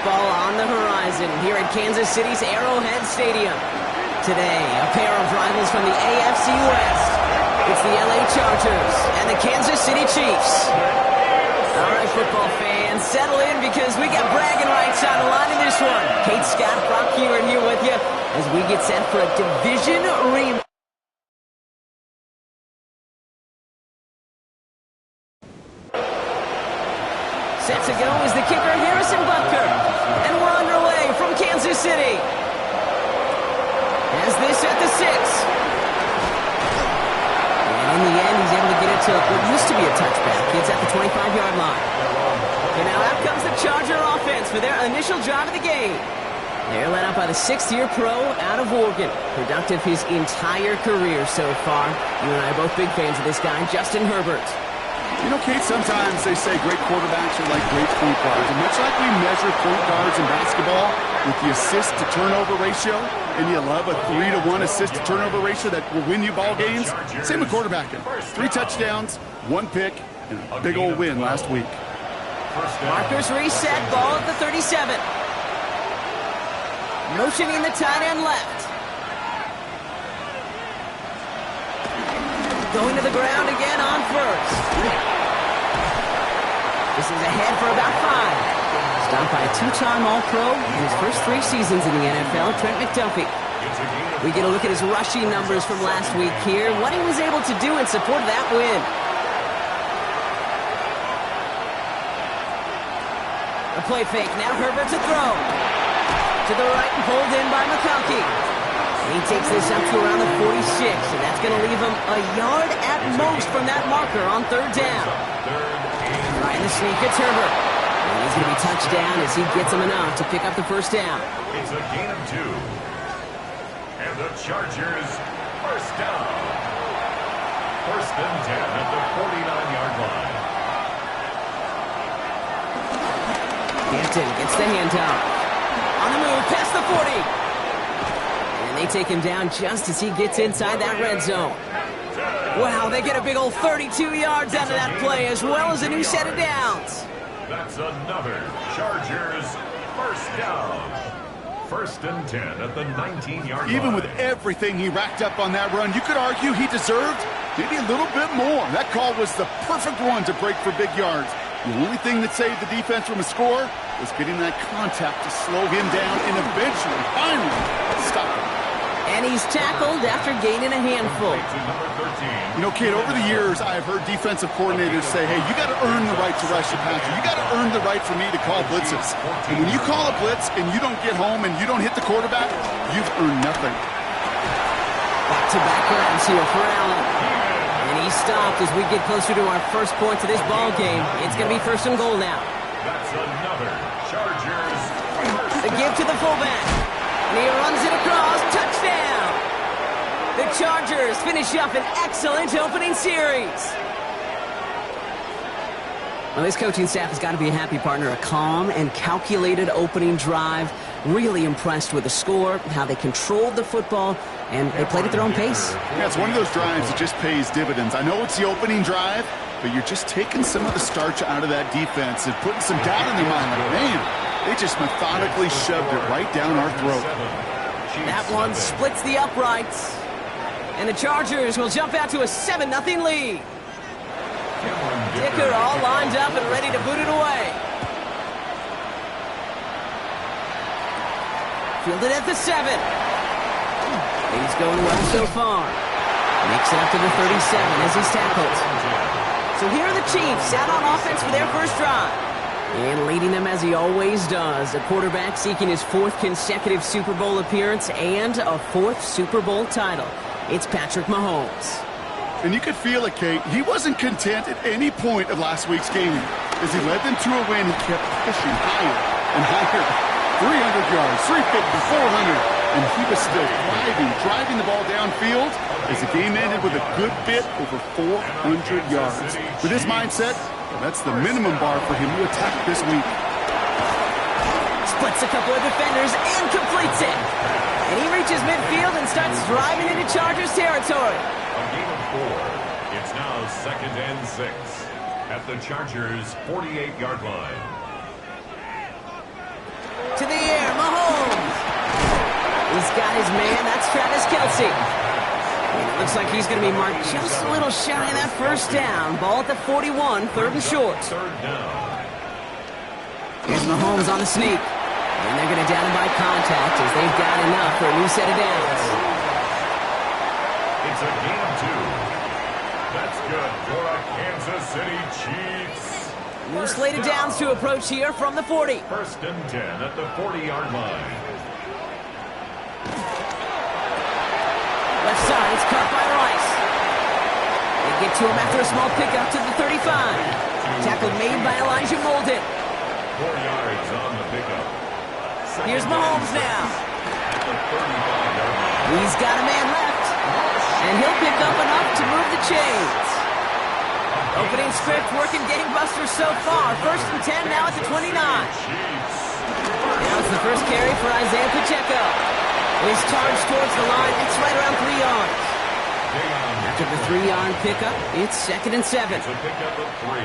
football on the horizon here at Kansas City's Arrowhead Stadium. Today, a pair of rivals from the AFC West. It's the LA Chargers and the Kansas City Chiefs. All right, football fans, settle in because we got bragging rights on the line in this one. Kate Scott, Brock Hewitt here with you as we get set for a division rematch. Set to go is the kicker, Harrison Butker. And we're underway from Kansas City. As this at the 6. And in the end, he's able to get it to what used to be a touchback. It's at the 25-yard line. And now out comes the Charger offense for their initial drive of the game. They're led up by the 6th-year pro out of Oregon. Productive his entire career so far. You and I are both big fans of this guy, Justin Herbert. You know, Kate, sometimes they say great quarterbacks are like great point guards. And much like we measure point guards in basketball with the assist-to-turnover ratio, and you love a 3-to-1 assist-to-turnover ratio that will win you ball games, same with quarterbacking. 3 touchdowns, 1 pick, and a big old win last week. Markers reset, ball at the 37. Motioning the tight end left. Going to the ground again on first. This is ahead for about 5. Stopped by a 2-time All-Pro in his first 3 seasons in the NFL, Trent McDuffie. We get a look at his rushing numbers from last week here, what he was able to do in support of that win. A play fake, now Herbert to throw. To the right and pulled in by McConkey. He takes this up to around the 46, and that's going to leave him a yard at most from that marker on 3rd down. Right in the sneak, it's Herbert. And he's going to be touched down as he gets him enough to pick up the 1st down. It's a gain of 2. And the Chargers, 1st down. 1st and 10 at the 49-yard line. Hampton gets the handoff. On the move, past the 40. They take him down just as he gets inside that red zone. Wow, they get a big old 32 yards out of that play, as well as a new set of downs. That's another Chargers 1st down. 1st and 10 at the 19-yard line. Even with everything he racked up on that run, you could argue he deserved maybe a little bit more. That call was the perfect one to break for big yards. The only thing that saved the defense from a score was getting that contact to slow him down and eventually, finally, stop him. And he's tackled after gaining a handful. You know, Kate, over the years, I've heard defensive coordinators say, hey, you got to earn the right to rush the passer. You got to earn the right for me to call blitzes. And when you call a blitz and you don't get home and you don't hit the quarterback, you've earned nothing. Back-to-back runs here for Allen. And he stopped as we get closer to our first point to this ball game. It's going to be 1st and goal now. That's another Chargers. The give to the fullback. And he runs it across. Touchdown! The Chargers finish up an excellent opening series. Well, this coaching staff has got to be a happy partner. A calm and calculated opening drive. Really impressed with the score, how they controlled the football, and they played at their own pace. Yeah, it's one of those drives that just pays dividends. I know it's the opening drive, but you're just taking some of the starch out of that defense and putting some doubt in their mind. Like, man, they just methodically shoved it right down our throat. That one splits the uprights. And the Chargers will jump out to a 7-0 lead. Dicker all lined up and ready to boot it away. Fielded at the 7. He's going well so far. Makes it up to the 37 as he's tackled. So here are the Chiefs out on offense for their first drive. And leading them as he always does, a quarterback seeking his 4th consecutive Super Bowl appearance and a 4th Super Bowl title. It's Patrick Mahomes. And you could feel it, Kate. He wasn't content at any point of last week's game. As he led them to a win, he kept pushing higher and higher. 300 yards, 350, 400, and he was still driving the ball downfield as the game ended with a good bit over 400 yards. With his mindset, that's the minimum bar for him to attack this week. Splits a couple of defenders and completes it. And he reaches midfield and starts driving into Chargers territory. A gain of 4. It's now 2nd and 6 at the Chargers' 48-yard line. To the air, Mahomes. He's got his man. That's Travis Kelce. And it looks like he's going to be marked just a little shy of that first down. Ball at the 41, third and short. Third down. Here's Mahomes on the sneak. And they're going to down him by contact as they've got enough for a new set of downs. It's a gain of 2. That's good for a Kansas City Chiefs. New slate of downs to approach here from the 40. First and 10 at the 40-yard line. Left side, it's caught by Rice. They get to him after a small pickup to the 35. Tackle made by Elijah Molden. 4 yards on the pickup. Here's Mahomes now. At the 35-yard line. He's got a man left. And he'll pick up enough to move the chains. Opening script working gangbusters so far. First and 10 now at the 29. Now it's the first carry for Isaiah Pacheco. His charge towards the line, it's right around 3 yards. After the 3-yard pickup, it's second and 7. It's a pickup of 3.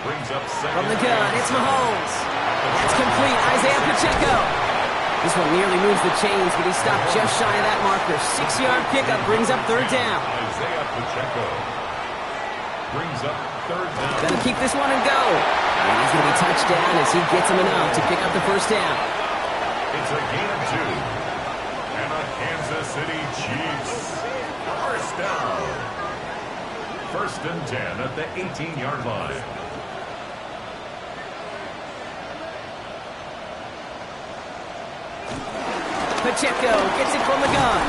Brings up second. From the gun, it's Mahomes. That's complete, Isaiah Pacheco. This one nearly moves the chains, but he stopped just shy of that marker. 6-yard pickup brings up third down. Isaiah Pacheco brings up third down. Gonna keep this one and go. And he's gonna be touched down as he gets him enough to pick up the first down. It's a gain of 2. And a Kansas City Chiefs first down. First and 10 at the 18-yard line. Pacheco gets it from the gun.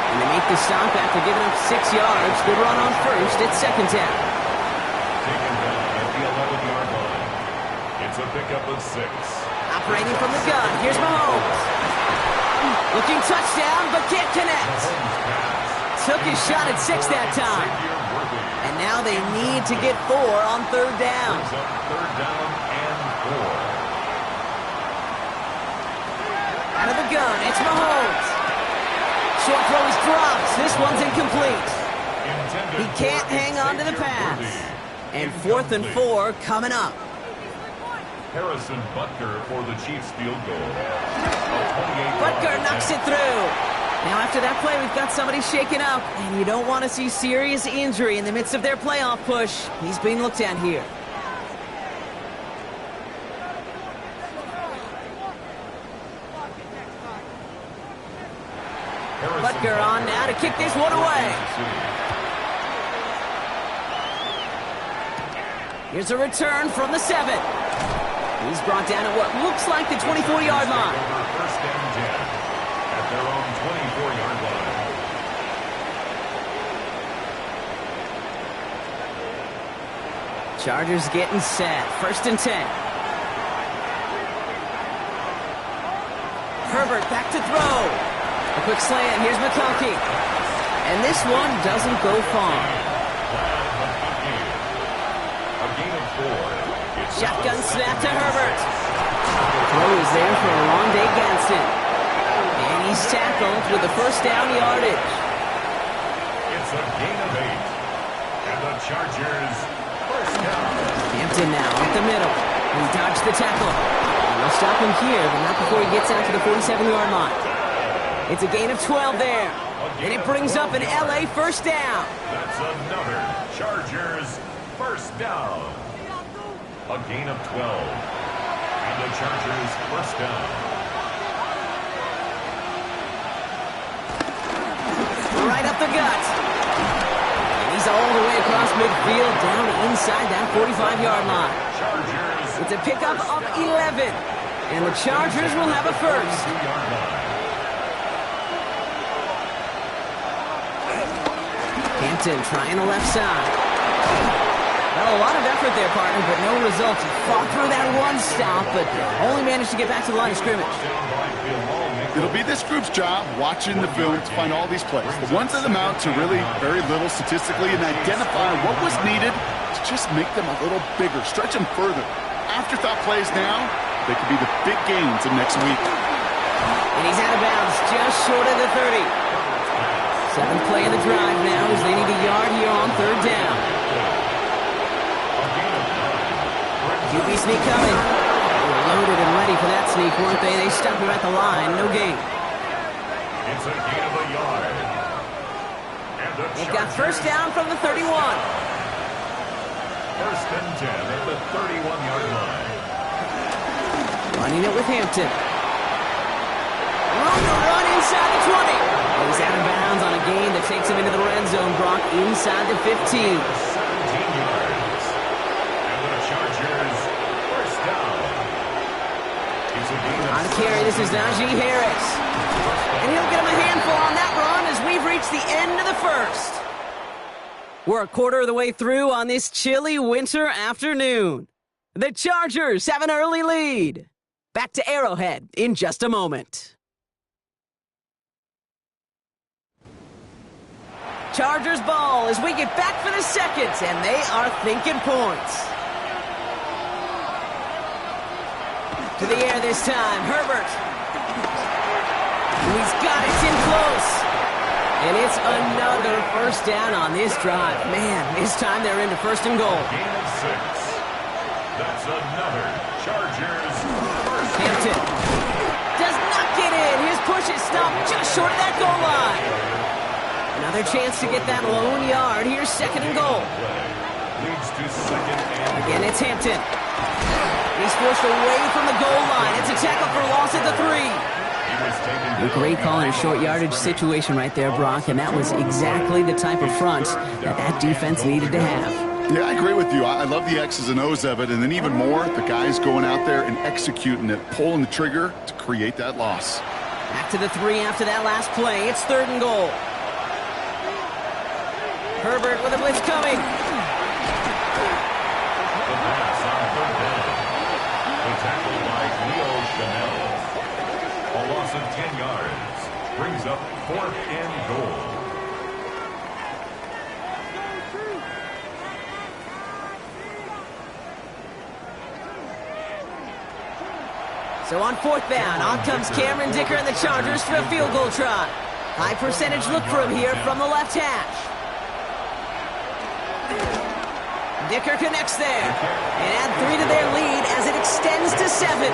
And they make the stop after giving up 6 yards. Good run on first. It's second down. Taken down at the 11-yard line. It's a pickup of 6. Operating from the gun. Here's Mahomes. Looking touchdown, but can't connect. Took his shot at 6 that time. And now they need to get 4 on third down. Brings up third down and 4. Out of the gun, it's Mahomes. Short throw is dropped. This one's incomplete. He can't hang on to the pass. And fourth and 4 coming up. Harrison Butker for the Chiefs field goal. Butker knocks it through. Now after that play, we've got somebody shaken up. And you don't want to see serious injury in the midst of their playoff push. He's being looked at here. Butker on now to kick this one away. Here's a return from the 7. He's brought down at what looks like the 24-yard line. First and 10 at their own 24-yard line. Chargers getting set. First and 10. Herbert back to throw. A quick slant. Here's McConkey. And this one doesn't go far. A gain of 4. Shotgun snap to Herbert. Throw is there for a long day Gadsden. And he's tackled with the first down yardage. It's a gain of 8. And the Chargers first down. Hampton now up the middle. He dodged the tackle. And they'll stop him here, but not before he gets out to the 47-yard line. It's a gain of 12 there. And it brings up an LA first down. That's another Chargers first down. A gain of 12. And the Chargers first down. Right up the gut. And he's all the way across midfield down inside that 45-yard line. Chargers. It's a pickup of 11. And the Chargers will have a first. 2-yard line. Hampton trying the left side. Well, a lot of effort there, partner, but no results. He fought through that one stop, but only managed to get back to the line of scrimmage. It'll be this group's job watching the film to find all these plays. The ones that amount to really very little statistically and identify what was needed to just make them a little bigger, stretch them further. Afterthought plays now, they could be the big gains of next week. And he's out of bounds just short of the 30. Seventh play of the drive now as they need a yard here on third down. QB sneak coming. loaded and ready for that sneak, weren't they? They stopped him at the line. No gain. It's a gain of a yard. And the They've got first Chargers down from the 31. First and 10 at the 31-yard line. Running it with Hampton. Room to run inside the 20. He's out of bounds on a gain that takes him into the red zone. Brock inside the 15. 17 yards. And the Chargers first down. It's a gain On of the carry, this is Najee Harris. And he'll get him a handful on that run as we've reached the end of the first. We're a quarter of the way through on this chilly winter afternoon. The Chargers have an early lead. Back to Arrowhead in just a moment. Chargers ball as we get back for the second, and they are thinking points. To the air this time, Herbert. He's got it in close. And it's another first down on this drive. Man, this time they're into first and goal. gain of 6. That's another Chargers first down. Hampton does not get in. His push is stopped just short of that goal line. Another chance to get that lone yard. Here's second and goal. Leads to second and Again, it's Hampton. He's forced away from the goal line. It's a tackle for loss at the 3. he was taken A great call in a short yardage situation right there, Brock, and that was exactly the type of front that defense needed to have. Yeah, I agree with you. I love the X's and O's of it, and then even more, the guys going out there and executing it, pulling the trigger to create that loss. Back to the 3 after that last play. It's third and goal. Herbert with a blitz coming. the pass on third down. The tackle by Leo Chanel. A loss of 10 yards. Brings up fourth and goal. So on fourth down, on comes Cameron Dicker and the Chargers for a field goal try. High percentage look for him here from the left hash. Dicker connects there and add 3 to their lead as it extends to 7.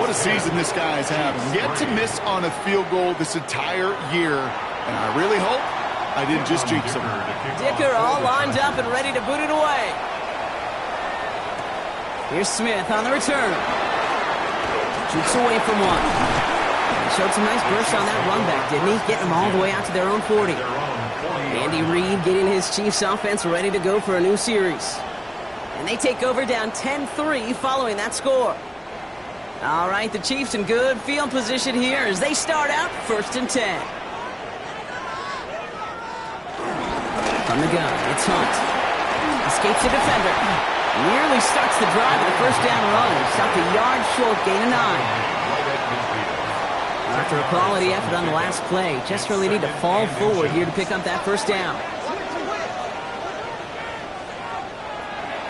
What a season this guy's having. Yet to miss on a field goal this entire year, and I really hope I didn't just jinx him. Dicker all lined up and ready to boot it away. Here's Smith on the return. Shoots away from one. He showed some nice bursts on that run back, didn't he? Getting them all the way out to their own 40. Andy Reid getting his Chiefs offense ready to go for a new series. And they take over down 10-3 following that score. All right, the Chiefs in good field position here as they start out first and 10. From the gun, it's Hunt. Escapes the defender. Nearly starts the drive with a first down run. Stopped a yard short, gain of 9. After a quality effort on the last play, just really need to fall forward here to pick up that first down.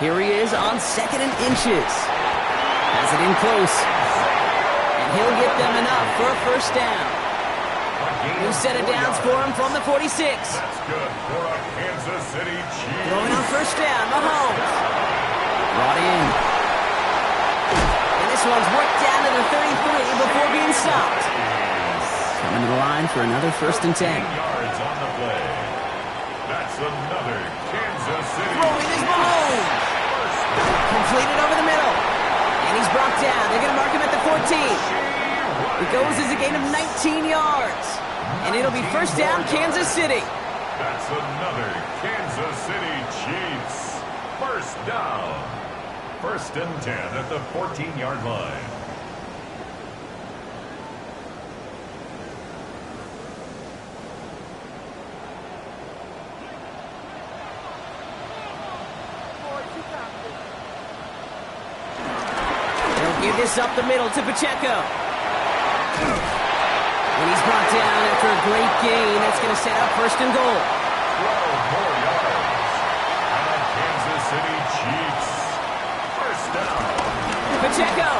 Here he is on second and inches. Has it in close. And he'll get them enough for a first down. New set of downs for him from the 46. That's good for a Kansas City Chiefs. Throwing on first down, Mahomes. Brought in. And this one's worked down to the 33 before being stopped. Coming to the line for another first and 10. Yards on the play. That's another Kansas City. Throwing is Mahomes. Completed over the middle. And he's brought down. They're going to mark him at the 14. It goes as a gain of 19 yards. And it'll be first down, Kansas City. That's another Kansas City Chiefs. First down. First and 10 at the 14-yard line. Give this up the middle to Pacheco. And he's brought down after a great gain. That's going to set up first and goal. 12 more yards. And the Kansas City Chiefs. First down. Pacheco.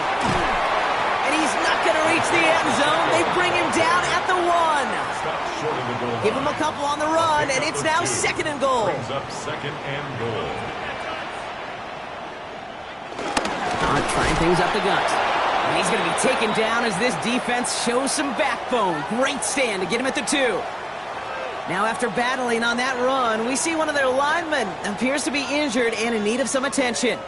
And he's not going to reach the end zone. They bring him down at the 1. Stop short of the goal line. Give him a couple on the run, and it's now second and goal. Brings up second and goal. Hunt trying line things up the gut. And he's going to be taken down as this defense shows some backbone. Great stand to get him at the 2. Now after battling on that run, we see one of their linemen appears to be injured and in need of some attention.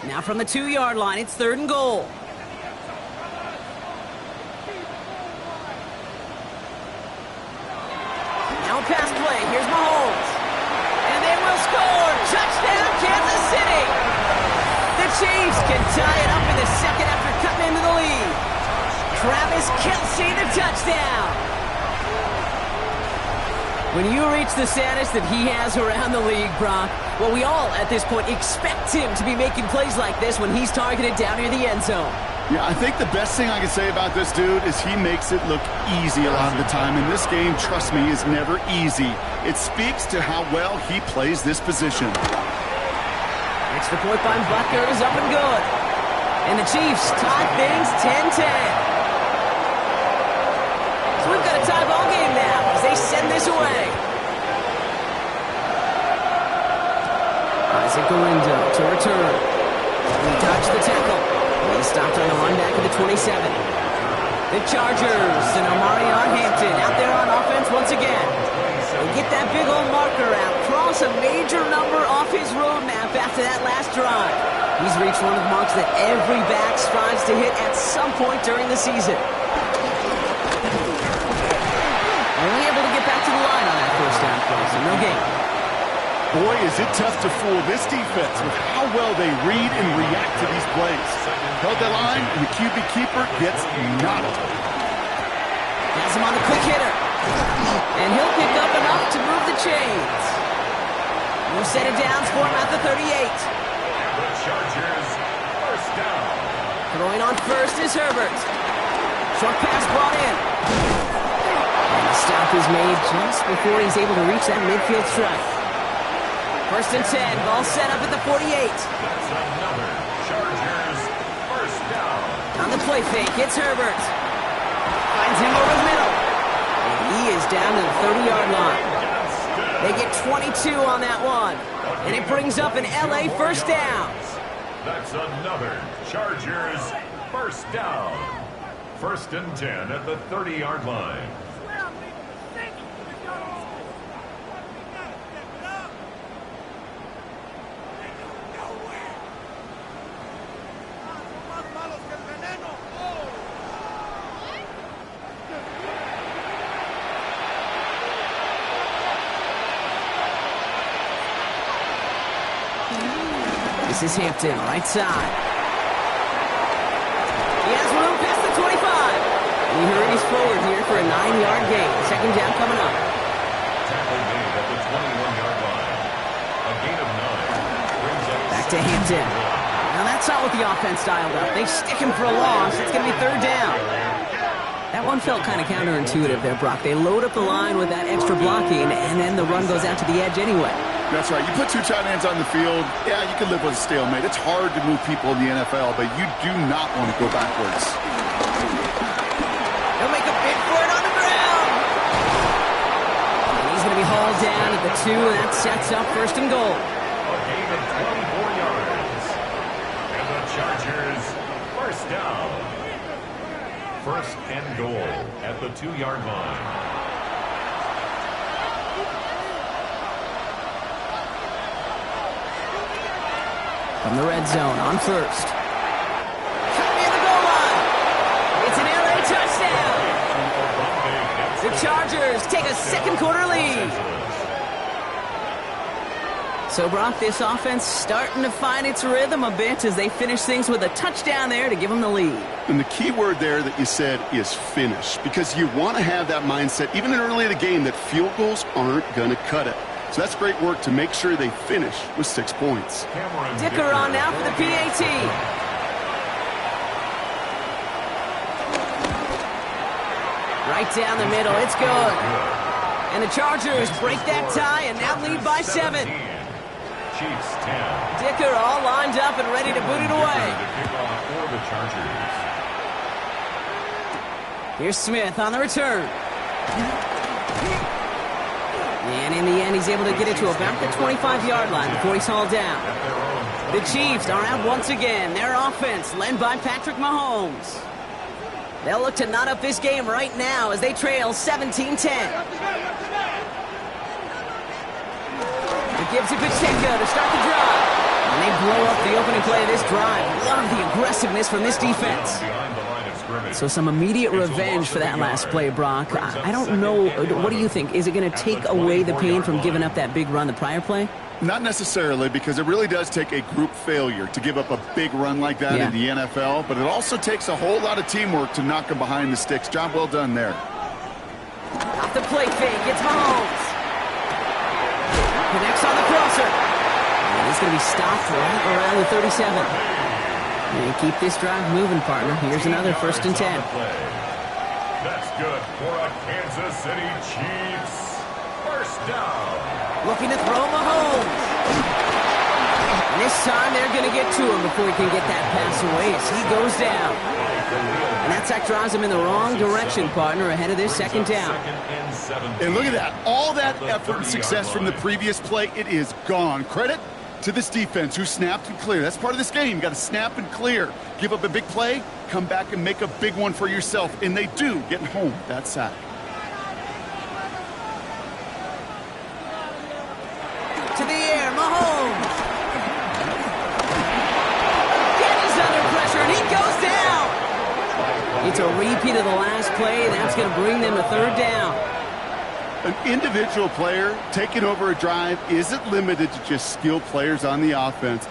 Now from the 2-yard line, it's 3rd and goal. Now a pass play. Here's Mahomes. And they will score. Touchdown, Kansas City. The Chiefs can tie it up in the second after cutting into the lead. Travis Kelce, the touchdown. When you reach the status that he has around the league, Brock, well, we all at this point expect him to be making plays like this when he's targeted down near the end zone. Yeah, I think the best thing I can say about this dude is he makes it look easy a lot of the time. And this game, trust me, is never easy. It speaks to how well he plays this position. Extra point by Butker is up and good. And the Chiefs tie things 10-10. So we've got a tie ball game now as they send this away. Isaac Galindo to return. He dodged the tackle. He stopped on the run back at the 27. The Chargers and Omarion Hampton out there on offense once again. They get that big old marker out, cross a major number off his roadmap after that last drive. He's reached one of the marks that every back strives to hit at some point during the season. Only able to get back to the line on that first down play, so no gain. Boy, is it tough to fool this defense with how well they read and react to these plays. Held the line, and the QB keeper gets knocked. Has him on the quick hitter. And he'll pick up enough to move the chains. We'll set it down for him at the 38. The Chargers, first down. Throwing on first is Herbert. Short pass brought in. And the stop is made just before he's able to reach that midfield strike. 1st and 10, ball set up at the 48. That's another Chargers first down. On the play fake, it's Herbert. Finds him over the middle. And he is down to the 30-yard line. They get 22 on that one. And it brings up an LA first down. That's another Chargers first down. 1st and 10 at the 30-yard line. This is Hampton, right side. He has room past the 25. And he hurries forward here for a 9-yard gain. 2nd down coming up. Tackle made at the 21-yard line. A gain of 9 brings up Back to Hampton. Now that's not what the offense dialed up. They stick him for a loss. It's going to be 3rd down. That one felt kind of counterintuitive there, Brock. They load up the line with that extra blocking, and then the run goes out to the edge anyway. That's right. You put 2 tight ends on the field, yeah, you can live with a stalemate. It's hard to move people in the NFL, but you do not want to go backwards. He'll make a big for it on the ground. And he's going to be hauled down at the 2, and that sets up 1st and goal. a gain of 24 yards. And the Chargers first down. 1st and goal at the 2-yard line. From the red zone on first. Coming in the goal line. It's an LA touchdown. The Chargers take a 2nd quarter lead. So, Brock, this offense starting to find its rhythm a bit as they finish things with a touchdown there to give them the lead. And the key word there that you said is finish, because you want to have that mindset, even in early in the game, that field goals aren't going to cut it. So that's great work to make sure they finish with 6 points. Dicker on now for the PAT. Right down the middle, it's good. And the Chargers break that tie and now lead by 7. Chiefs 10. Dicker all lined up and ready to boot it away. For the Chargers. Here's Smith on the return. And in the end, he's able to get it to about the 25-yard line before he's hauled down. At their own The Chiefs are out once again. Their offense led by Patrick Mahomes. They'll look to knot up this game right now as they trail 17-10. It gives to Pacheco to start the drive. And they blow up the opening play of this drive. Love the aggressiveness from this defense. So some immediate revenge for that last play, Brock. I don't know. What do you think? Is it going to take away the pain from giving up that big run the prior play? Not necessarily, because it really does take a group failure to give up a big run like that in the NFL, but it also takes a whole lot of teamwork to knock them behind the sticks. Job well done there. Off the play fake, it's Mahomes. Connects on the crosser. And he's going to be stopped right around the 37. And keep this drive moving, partner. Here's another 1st and 10. That's good for a Kansas City Chiefs. 1st down. Looking to throw Mahomes. And this time they're going to get to him before he can get that pass away as he goes down. And that sack drives him in the wrong direction, partner, ahead of this 2nd down. And look at that. All that effort and success from the previous play, it is gone. Credit to this defense who snapped and cleared. That's part of this game. You got to snap and clear. Give up a big play, come back and make a big one for yourself. And they do, getting home that sack. To the air, Mahomes. And he's under pressure, and he goes down. It's a repeat of the last play, and that's going to bring them a 3rd down. An individual player taking over a drive isn't limited to just skilled players on the offense.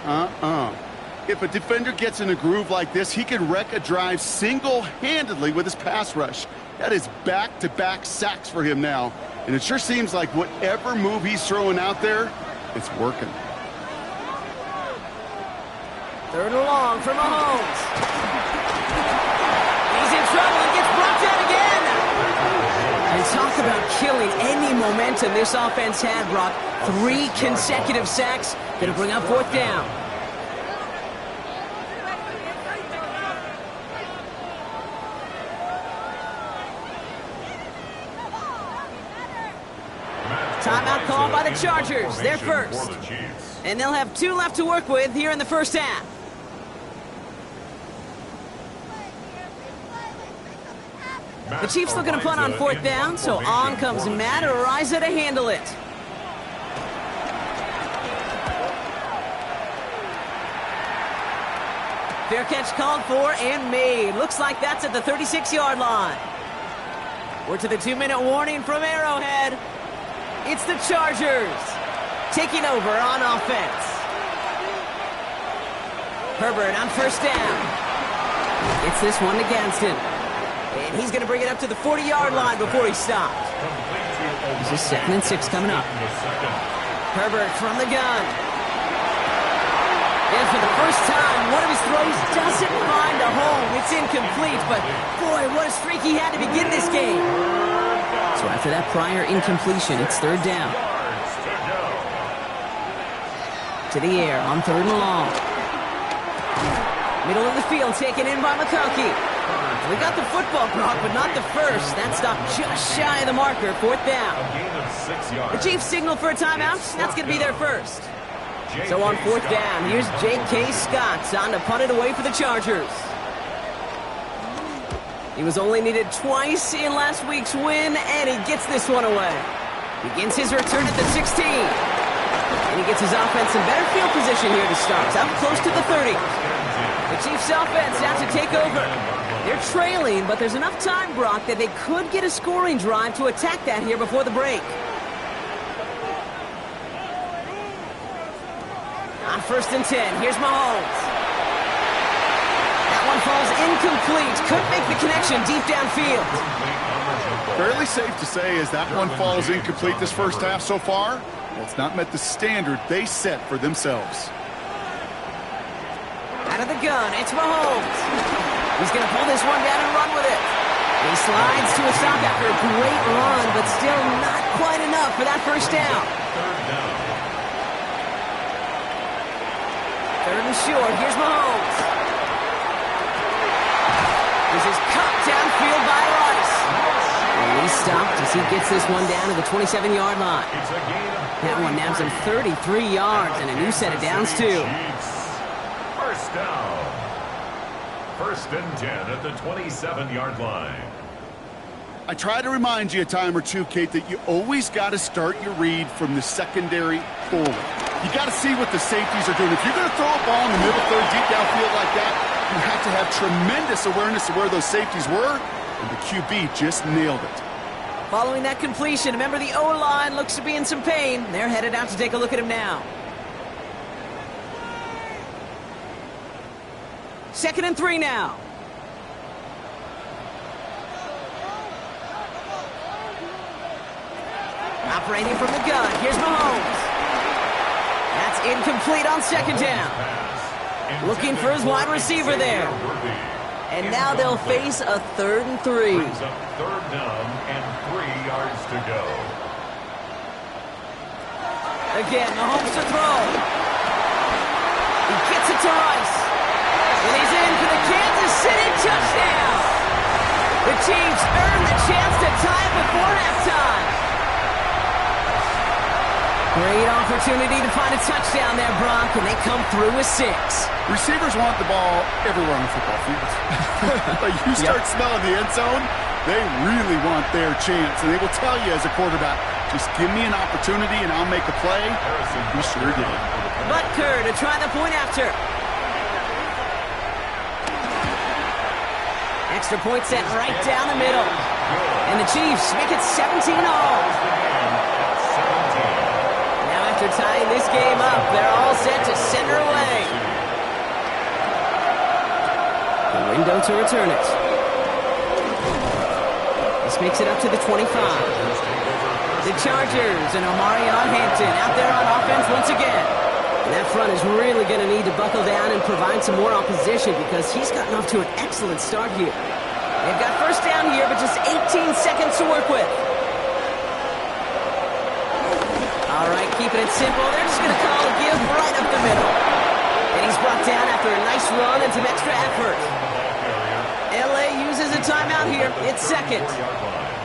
If a defender gets in a groove like this, he can wreck a drive single-handedly with his pass rush. That is back-to-back sacks for him now. And it sure seems like whatever move he's throwing out there, it's working. 3rd and long for Mahomes. He's in trouble and gets brought down again. And talk about killing any momentum this offense had, Brock. 3 consecutive sacks. Going to bring up 4th down. Timeout called by the Chargers. They're first. And they'll have 2 left to work with here in the 1st half. The Chiefs looking to punt on 4th down, so on comes Matt Araiza to handle it. Fair catch called for and made. Looks like that's at the 36-yard line. We're to the 2-minute warning from Arrowhead. It's the Chargers taking over on offense. Herbert on 1st down. Gets this one to Gadsden. And he's going to bring it up to the 40-yard line before he's stopped. This is 2nd and 6 coming up. Herbert from the gun. And for the first time, one of his throws doesn't find a home. It's incomplete, but boy, what a streak he had to begin this game. So after that prior incompletion, it's 3rd down. To the air on 3rd and long. Middle of the field taken in by McConkey. We got the football, Brock, but not the first. That stopped just shy of the marker. 4th down. The Chiefs signal for a timeout. That's going to be their first. So on 4th down, here's J.K. Scott on to punt it away for the Chargers. He was only needed twice in last week's win, and he gets this one away. Begins his return at the 16. And he gets his offense in better field position here to start. Up close to the 30. The Chiefs offense out to take over. They're trailing, but there's enough time, Brock, that they could get a scoring drive to attack that here before the break. On 1st and 10, here's Mahomes. That one falls incomplete. Couldn't make the connection deep downfield. Fairly safe to say as that one falls incomplete this 1st half so far, it's not met the standard they set for themselves. Out of the gun, it's Mahomes. He's going to pull this one down and run with it. He slides to a stop after a great run, but still not quite enough for that 1st down. 3rd and short, here's Mahomes. This is cut downfield by Rice. And he's stopped as he gets this one down to the 27-yard line. That one nabs him 33 yards and a new set of downs, too. down. First and 10 at the 27-yard line. I try to remind you a time or two, Kate, that you always got to start your read from the secondary forward. You got to see what the safeties are doing. If you're going to throw a ball in the middle third, deep downfield like that, you have to have tremendous awareness of where those safeties were, and the QB just nailed it. Following that completion, remember the O-line looks to be in some pain. They're headed out to take a look at him now. 2nd and 3 now. Operating from the gun. Here's Mahomes. That's incomplete on 2nd down. Looking for his wide receiver there. And now they'll face a 3rd and 3. Brings up 3rd down and 3 yards to go. Again, Mahomes to throw. He gets it to Rice. And he's in for the Kansas City touchdown. The Chiefs earn the chance to tie it before halftime. Great opportunity to find a touchdown there, Brock, and they come through with 6. Receivers want the ball everywhere on the football field. But you start smelling the end zone, they really want their chance. And they will tell you as a quarterback, just give me an opportunity and I'll make a play. He sure did. Butker to try the point after. Extra point set right down the middle. And the Chiefs make it 17-all. After tying this game up, they're all set to send her away. The window to return it. This makes it up to the 25. The Chargers and Omarion Hampton out there on offense once again. And that front is really going to need to buckle down and provide some more opposition because he's gotten off to an excellent start here. They've got first down here, but just 18 seconds to work with. All right, keeping it simple. They're just going to call a give right up the middle. And he's brought down after a nice run and some extra effort. LA uses a timeout here. It's 2nd.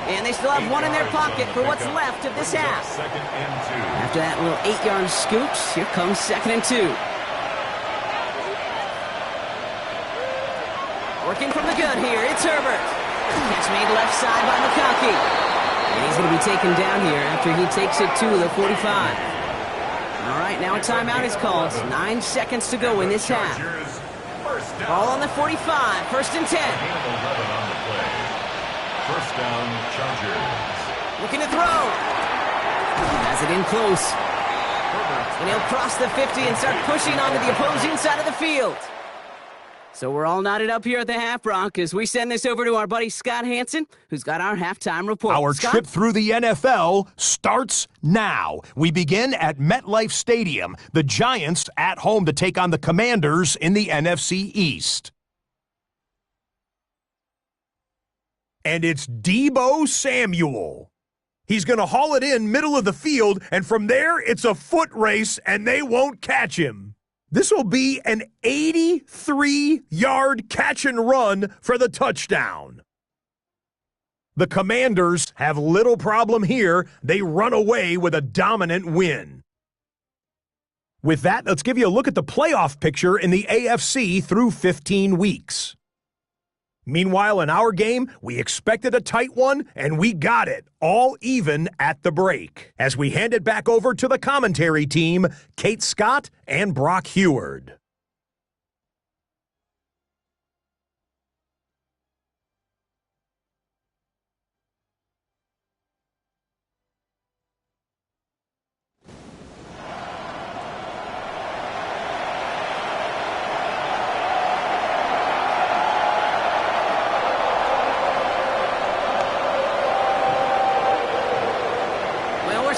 And they still have 1 in their pocket for what's left of this half. After that little 8-yard scooch, here comes 2nd and 2. Working from the gun here, it's Herbert. Catch made left side by McConkey. And he's going to be taken down here after he takes it to the 45. All right, now a timeout is called. 9 seconds to go in this half. Ball on the 45, 1st and 10. First down, Chargers. Looking to throw. Has it in close. And he'll cross the 50 and start pushing onto the opposing side of the field. So we're all knotted up here at the half, Brock, as we send this over to our buddy Scott Hanson, who's got our halftime report. Our Scott? trip through the NFL starts now. We begin at MetLife Stadium. The Giants at home to take on the Commanders in the NFC East. And it's Deebo Samuel. He's going to haul it in middle of the field, and from there it's a foot race, and they won't catch him. This will be an 83-yard catch and run for the touchdown. The Commanders have little problem here. They run away with a dominant win. With that, let's give you a look at the playoff picture in the AFC through 15 weeks. Meanwhile, in our game, we expected a tight one, and we got it, all even at the break. As we hand it back over to the commentary team, Kate Scott and Brock Heward.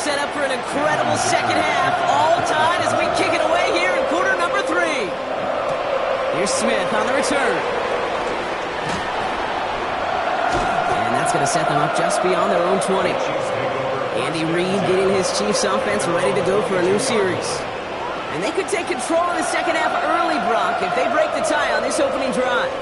Set up for an incredible second half, all tied as we kick it away here in quarter number 3. Here's Smith on the return. And that's going to set them up just beyond their own 20. Andy Reid getting his Chiefs offense ready to go for a new series. And they could take control of the second half early, Brock, if they break the tie on this opening drive.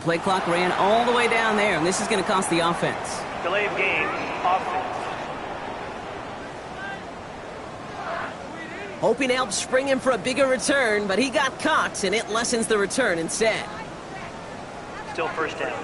play clock ran all the way down there, and this is going to cost the offense. Delay of game, offense. Hoping to help spring him for a bigger return, but he got caught, and it lessens the return instead. Still first down.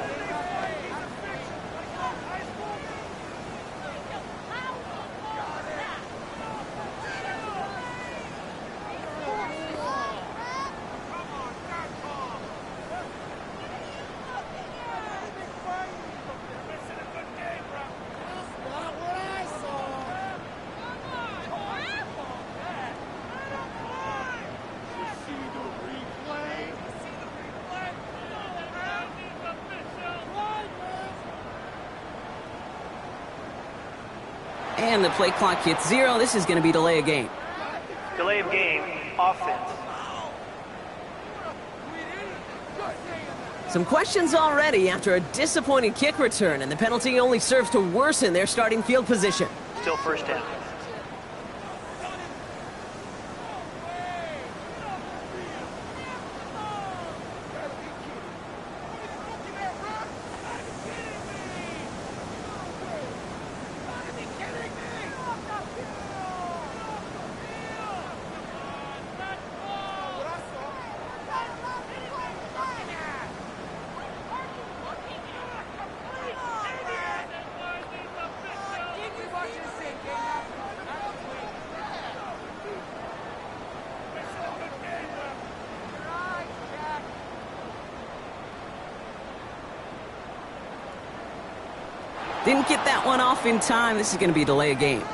And the play clock hits 0. This is going to be delay of game. Delay of game, offense. Some questions already after a disappointing kick return, and the penalty only serves to worsen their starting field position. Still first down. Didn't get that one off in time. This is going to be delay of game.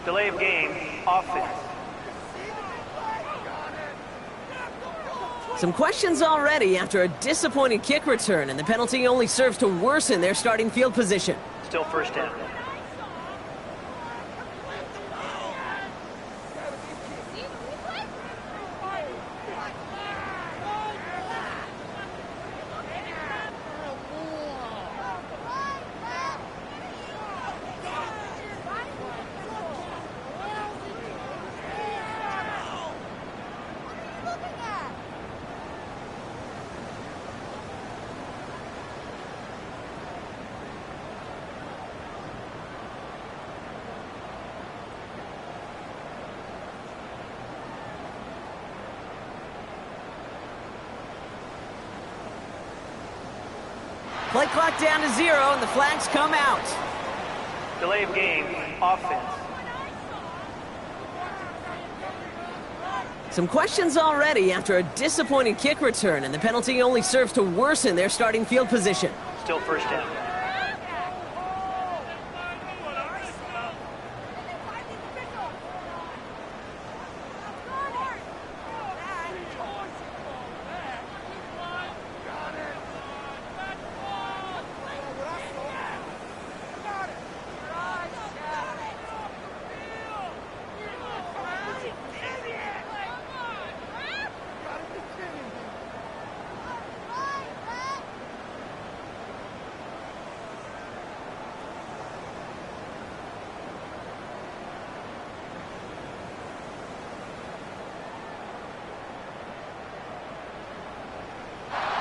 Delay of game, offense. Some questions already after a disappointing kick return, and the penalty only serves to worsen their starting field position. Still first down. Play clock down to 0, and the flags come out. Delay of game, offense. Some questions already after a disappointing kick return, and the penalty only serves to worsen their starting field position. Still first down.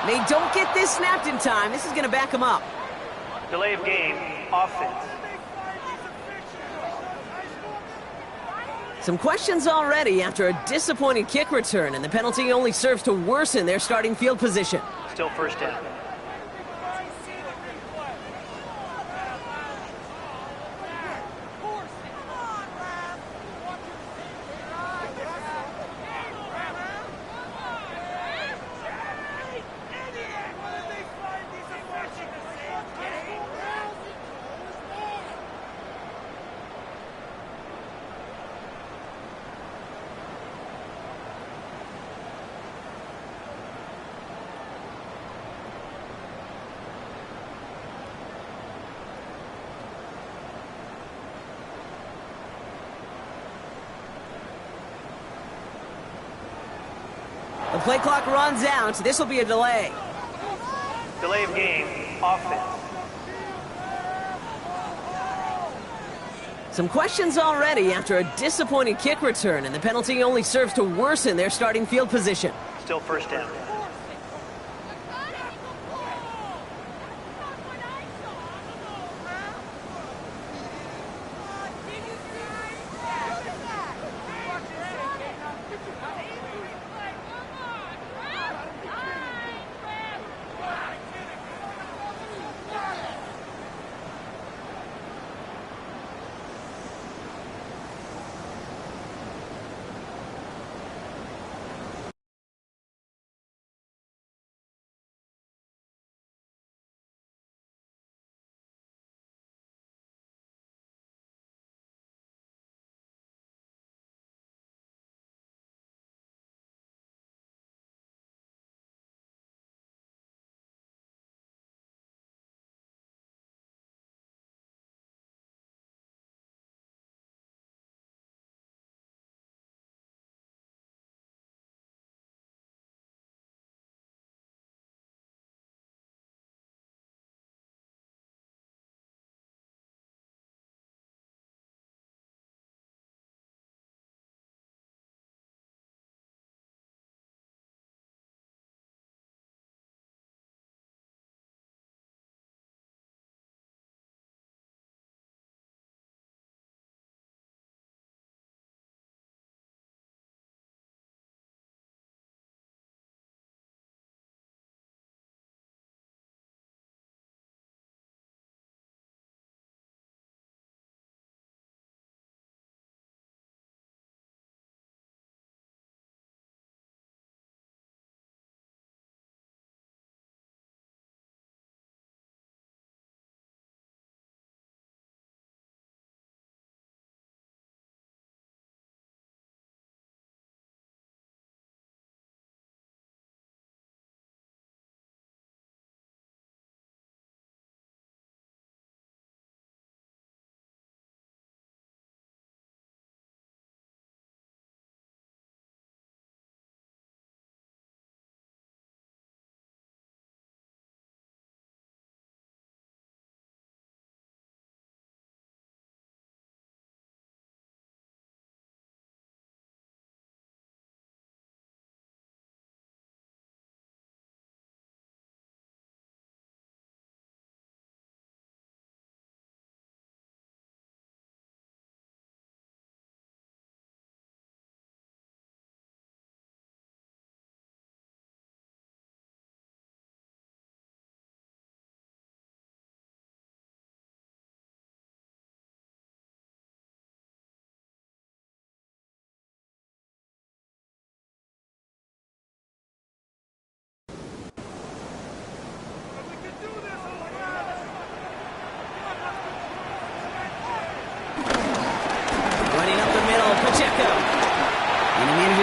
They don't get this snapped in time. This is going to back them up. Delay of game, offense. Some questions already after a disappointing kick return, and the penalty only serves to worsen their starting field position. Still first down. The play clock runs out. This will be a delay. Delay of game, offense. Some questions already after a disappointing kick return, and the penalty only serves to worsen their starting field position. Still first down.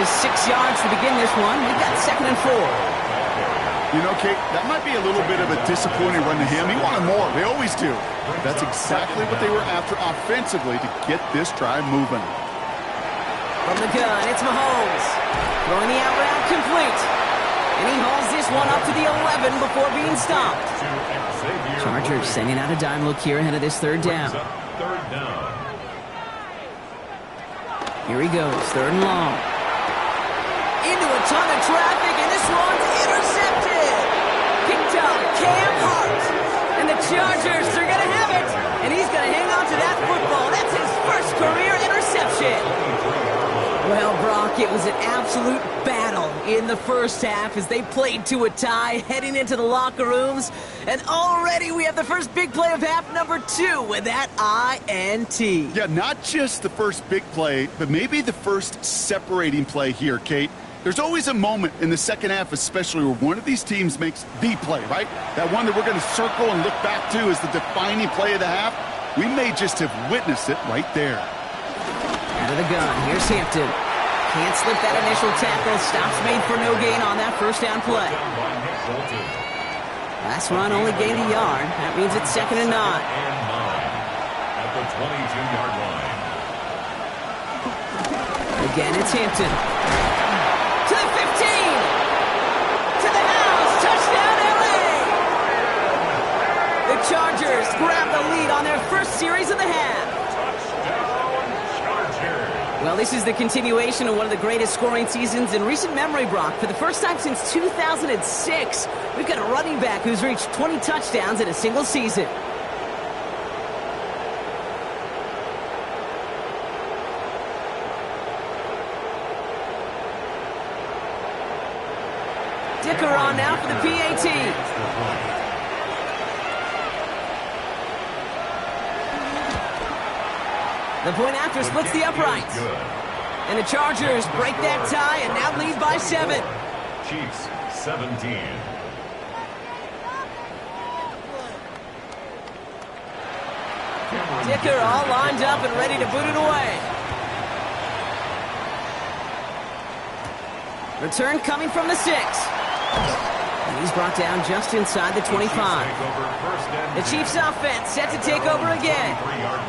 just 6 yards to begin this one. We've got 2nd and 4. You know, Kate, that might be a little bit of a disappointing run to him. He wanted more. They always do. That's exactly what they were after offensively to get this drive moving. From the gun, it's Mahomes. Throwing the out route complete. And he hauls this one up to the 11 before being stopped. Chargers sending out a dime look here ahead of this 3rd down. Here he goes, 3rd and long. Into a ton of traffic, and this one's intercepted. Picked up Cam Hart. And the Chargers are going to have it. And he's going to hang on to that football. That's his first career interception. Well, Brock, it was an absolute battle in the first half as they played to a tie heading into the locker rooms. And already we have the first big play of half number 2 with that INT. Yeah, not just the first big play, but maybe the first separating play here, Kate. There's always a moment in the second half, especially where one of these teams makes the play, right? That one that we're going to circle and look back to as the defining play of the half. We may just have witnessed it right there. Out of the gun, here's Hampton. Can't slip that initial tackle. Stops made for no gain on that first down play. Last run only gained a yard. That means it's 2nd and 9. At the 22-yard line. Again, it's Hampton. To the 15. To the house. Touchdown, LA. The Chargers grab the lead on their first series of the half. Well, this is the continuation of one of the greatest scoring seasons in recent memory, Brock. For the first time since 2006, we've got a running back who's reached 20 touchdowns in a single season. Dicker on now for the PAT. The point after splits the uprights. And the Chargers break that tie and now lead by 7. Chiefs 17. Dicker all lined up and ready to boot it away. Return coming from the 6. And he's brought down just inside the 25. The Chiefs offense set to take over again.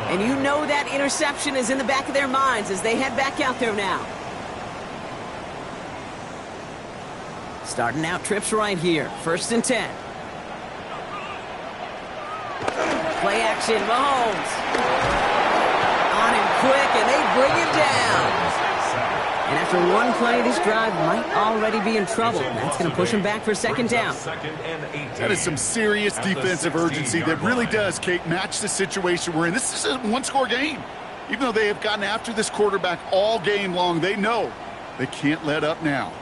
And you know that interception is in the back of their minds as they head back out there now. Starting out trips right here. 1st and 10. Play action, Mahomes. On him quick, and they bring him down. And after one play, this drive might already be in trouble. That's going to push him back for 2nd down. That is some serious defensive urgency that really does, Kate, match the situation we're in. This is a one-score game. Even though they have gotten after this quarterback all game long, they know they can't let up now.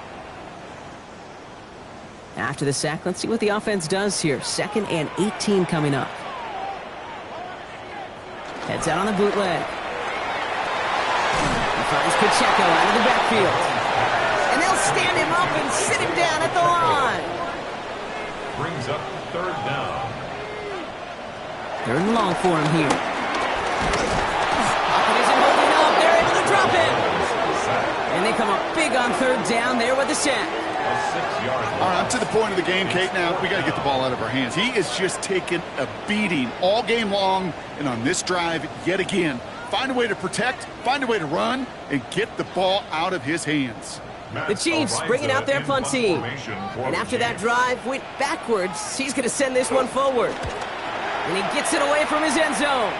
After the sack, let's see what the offense does here. 2nd and 18 coming up. Heads out on the bootleg. Finds Pacheco out of the backfield. And they'll stand him up and sit him down at the line. Brings up 3rd down. 3rd and long for him here. Pocket isn't holding up. They're able to drop him. And they come up big on 3rd down there with the sack. All right, up to the point of the game, Kate. Now, we got to get the ball out of our hands. He is just taking a beating all game long. And on this drive, yet again, find a way to protect, find a way to run, and get the ball out of his hands. The Chiefs bringing out their punt team. And after that drive went backwards, he's going to send this one forward. And he gets it away from his end zone.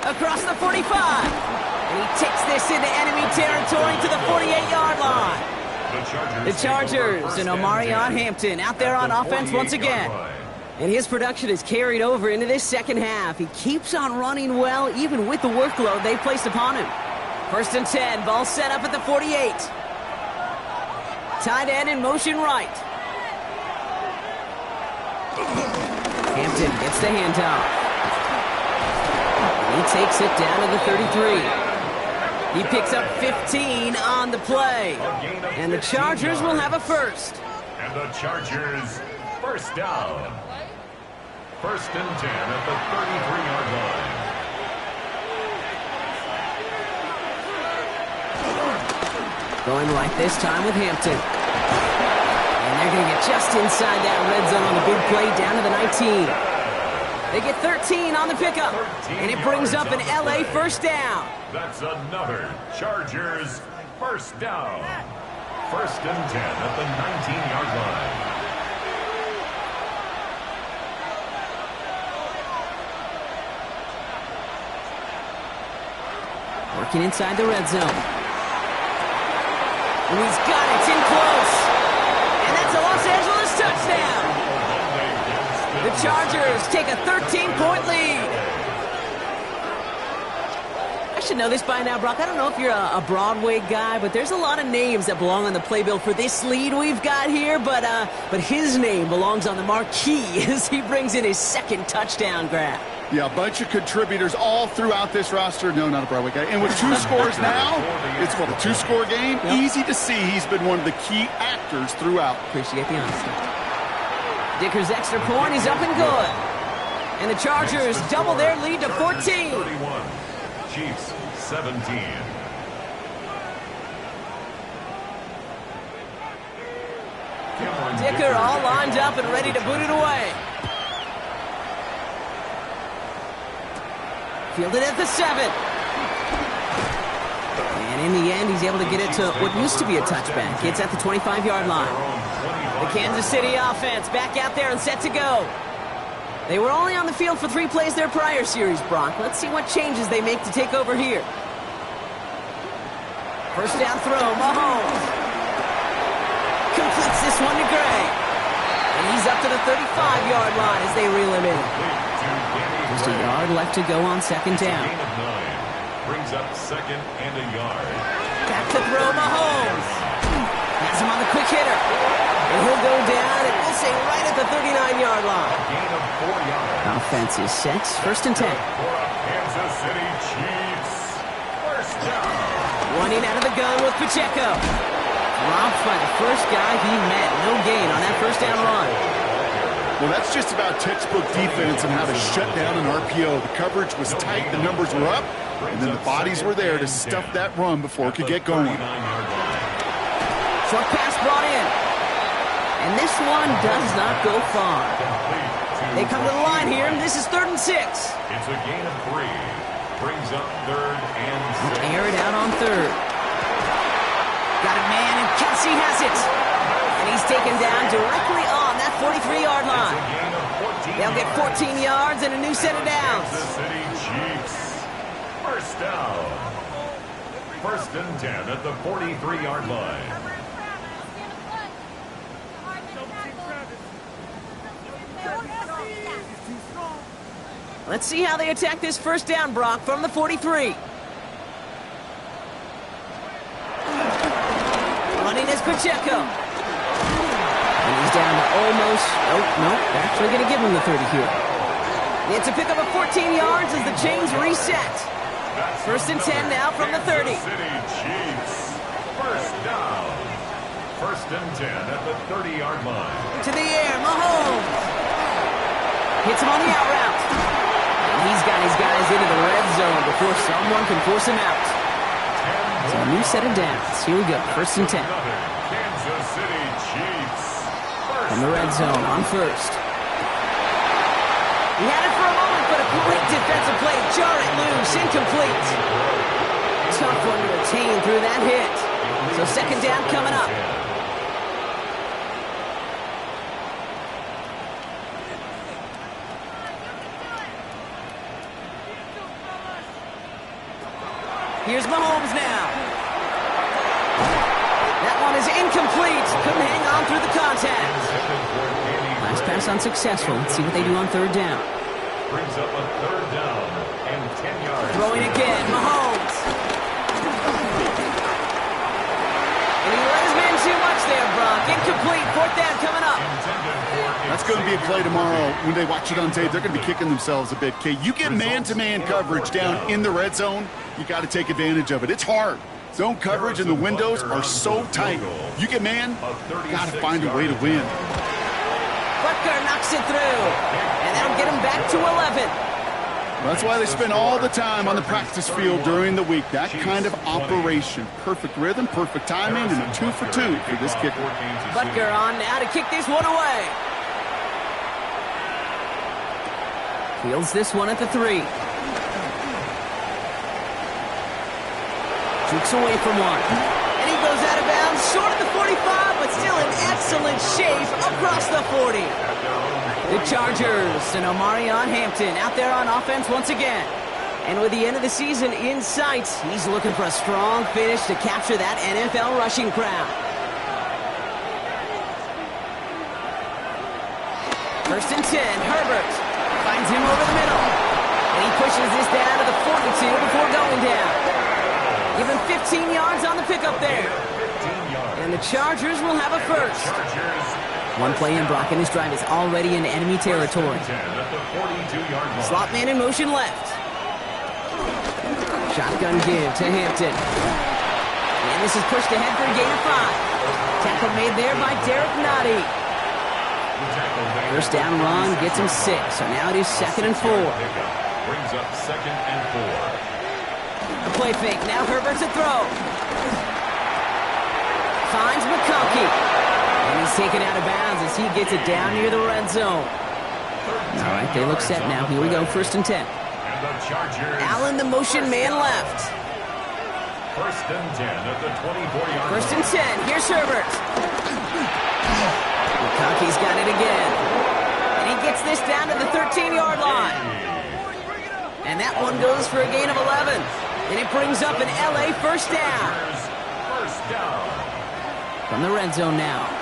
Across the 45. And he takes this into enemy territory to the 48-yard line. The Chargers and Omarion Hampton out there on offense once again. And his production is carried over into this second half. He keeps on running well, even with the workload they placed upon him. 1st and 10, ball set up at the 48. Tight end in motion right. Hampton gets the handoff. And he takes it down to the 33. He picks up 15 on the play. And the Chargers will have a first. And the Chargers, 1st down. 1st and 10 at the 33-yard line. Going right this time with Hampton. And they're going to get just inside that red zone on the big play down to the 19. They get 13 on the pickup. And it brings up an LA first down. That's another Chargers first down. First and 10 at the 19-yard line. Working inside the red zone. And he's got it. It's in close. And that's a Los Angeles touchdown. The Chargers take a 13-point lead. I should know this by now, Brock. I don't know if you're a Broadway guy, but there's a lot of names that belong on the playbill for this lead we've got here. But his name belongs on the marquee as he brings in his second touchdown grab. Yeah, a bunch of contributors all throughout this roster. No, not a Broadway guy. And with 2 scores now, it's called a 2-score game. Yep. Easy to see he's been one of the key actors throughout. Appreciate the honesty. Dicker's extra point is up and good. And the Chargers double their lead to 14. 31. Chiefs 17. Dicker all lined up and ready to boot it away. Fielded at the 7. And in the end, he's able to get it to what used to be a touchback. It's at the 25-yard line. The Kansas City offense back out there and set to go. They were only on the field for 3 plays their prior series, Brock. Let's see what changes they make to take over here. First down throw, Mahomes. Completes this one to Gray. And he's up to the 35-yard line as they reel him in. Just a yard left to go on second down. Gain of 9. Brings up second and a yard. Back to throw, Mahomes. Has him on the quick hitter. And he'll go down, and we'll say right at the 39-yard line. Gain of 4 yards. Offense is set. First and 10. For a Kansas City Chiefs. First down. Running out of the gun with Pacheco. Dropped by the first guy he met. No gain on that first down run. Well, that's just about textbook defense and how to shut down an RPO. The coverage was tight, the numbers were up, and then the bodies were there to stuff that run before it could get going. Short pass brought in. And this one does not go far. They come to the line here, and this is 3rd and 6. It's a gain of 3. Brings up 3rd and 6. Air it out on 3rd. Got a man, and Kelsey has it. And he's taken down directly on that 43-yard line. They'll get 14 yards and a new set of downs. Kansas City Chiefs. First down. First and 10 at the 43-yard line. Let's see how they attack this first down, Brock, from the 43. Running is Pacheco. And he's down to almost, nope, they're actually going to give him the 30 here. It's a pickup of 14 yards as the chains reset. First and 10 now from the 30. Kansas City Chiefs. First down. First and 10 at the 30-yard line. To the air, Mahomes. Hits him on the out route. And he's got his guys into the red zone before someone can force him out. So a new set of downs. Here we go, first and 10. Kansas City Chiefs. From the red zone on first. He had it for a moment, but a great defensive play. Jar it loose, incomplete. Tough one to retain through that hit. So second down coming up. Here's Mahomes now. That one is incomplete. Couldn't hang on through the contact. Last pass unsuccessful. Let's see what they do on third down. Brings up a 3rd down and 10 yards. Throwing again, Mahomes. And he let his man too much there, Brock. Incomplete. 4th down coming up. That's going to be a play tomorrow. When they watch it on tape, they're going to be kicking themselves a bit. Okay, you get man-to-man coverage down in the red zone, you got to take advantage of it. It's hard. Zone coverage and the windows are so tight. You get man, got to find a way to win. Butker knocks it through. And that'll get him back to 11. That's why they spend all the time on the practice field during the week. That kind of operation. Perfect rhythm, perfect timing, and a 2 for 2 for this kicker. Butker on now to kick this one away. Fields this one at the 3. Jukes away from one. And he goes out of bounds, short of the 45, but still in excellent shape across the 40. The Chargers and Omarion Hampton out there on offense once again. And with the end of the season in sight, he's looking for a strong finish to capture that NFL rushing crowd. First and 10, Herbert finds him over the middle. And he pushes this down to the 42 before going down. Give him 15 yards on the pickup there. And the Chargers will have a first. One play in, Brock, and this drive is already in enemy territory. Slot man in motion left. Shotgun give to Hampton. And this is pushed ahead for a gain of 5. Tackle made there by Derek Nottie. First down run gets him 6. So now it is 2nd and 4. Brings up 2nd and 4. A play fake. Now Herbert's a throw. Finds McConkey. And he's taken out of bounds as he gets it down near the red zone. All right, they look set now. Here we go, 1st and 10. And the Chargers. Allen, the motion man left. 1st and 10 at the 24-yard line. 1st and 10. Here's Herbert. McConkey's got it again. And he gets this down to the 13-yard line. And that one goes for a gain of 11. And it brings up an LA first down. First down. From the red zone now.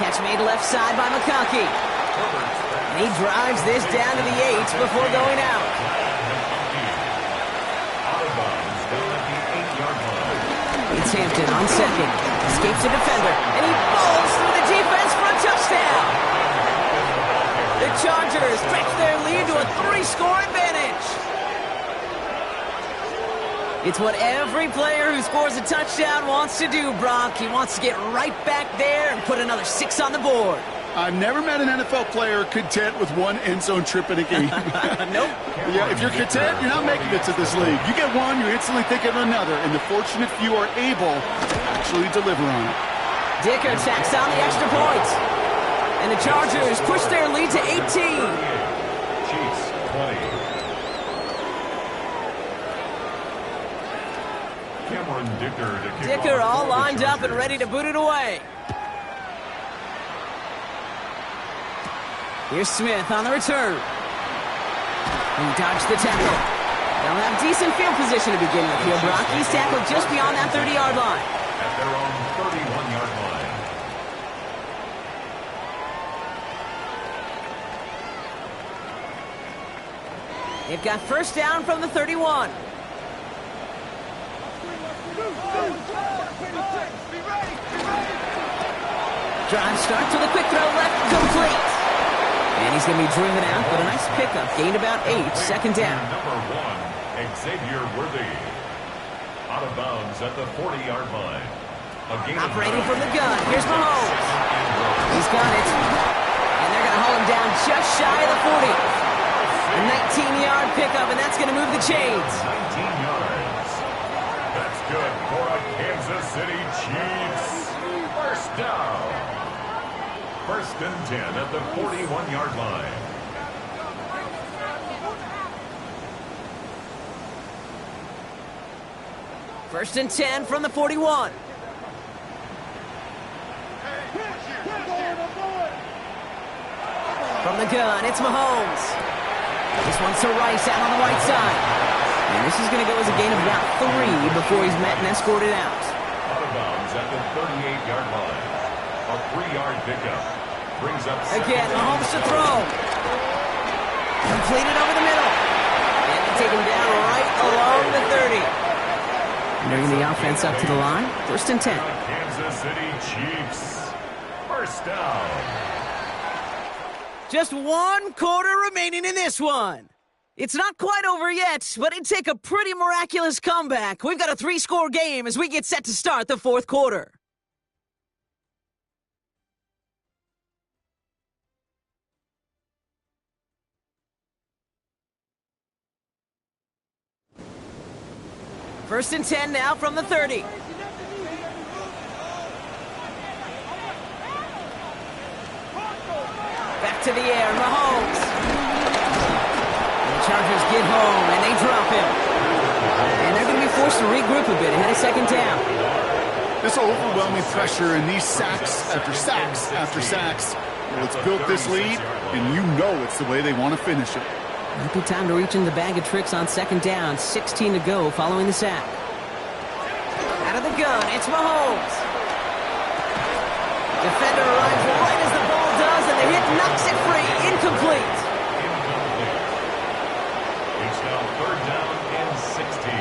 Catch made left side by McConkey. And he drives this down to the 8 before going out. Out of bounds down at the 8-yard line. It's Hampton on 2nd. Escapes a defender. And he falls through the defense for a touchdown. The Chargers stretch their lead to a 3-score advantage. It's what every player who scores a touchdown wants to do, Brock. He wants to get right back there and put another 6 on the board. I've never met an NFL player content with one end zone trip in a game. Nope. Yeah, if you're content, you're not making it to this league. You get one, you instantly think of another, and the fortunate few are able to actually deliver on it. Dicker tacks on the extra point. And the Chargers push their lead to 18. Chiefs 20. Cameron Dicker to kick Dicker off all for the lined up and Chargers. ready to boot it away. Here's Smith on the return. He dodged the tackle. They'll have decent field position to begin with here. Brock, he's tackled just beyond that 30-yard line. At their own 31-yard line. They've got first down from the 31. Drive starts with a quick throw left, complete. And he's going to be driven out, but a nice pickup. Gained about 8, 2nd down. Number 1, Xavier Worthy. Out of bounds at the 40-yard line. A gain of Operating 9. from the gun. Here's Mahomes. He's got it. And they're going to haul him down just shy of the 40. A 19-yard pickup, and that's going to move the chains. 19 yards. That's good for a Kansas City Chiefs. First down. 1st and 10 at the 41-yard line. First and 10 from the 41. From the gun, it's Mahomes. This one's to Rice out on the right side. And this is going to go as a gain of about 3 before he's met and escorted out. Out of bounds at the 38-yard line. A 3-yard pickup. Brings up Again, Mahomes to throw. Completed over the middle. And they take him down right along the 30. Bringing the offense up to the line. 1st and 10. Kansas City Chiefs. First down. Just 1 quarter remaining in this one. It's not quite over yet, but it'd take a pretty miraculous comeback. We've got a 3-score game as we get set to start the 4th quarter. First and 10 now from the 30. Back to the air, Mahomes. And the Chargers get home, and they drop him. And they're going to be forced to regroup a bit ahead of second down. This overwhelming pressure and these sacks after sacks after sacks. Well, it's built this lead, and you know it's the way they want to finish it. Might be time to reach in the bag of tricks on second down. 16 to go following the sack. Out of the gun, it's Mahomes. Defender arrives right as the ball does, and the hit knocks it free. Incomplete. It's now third down and 16.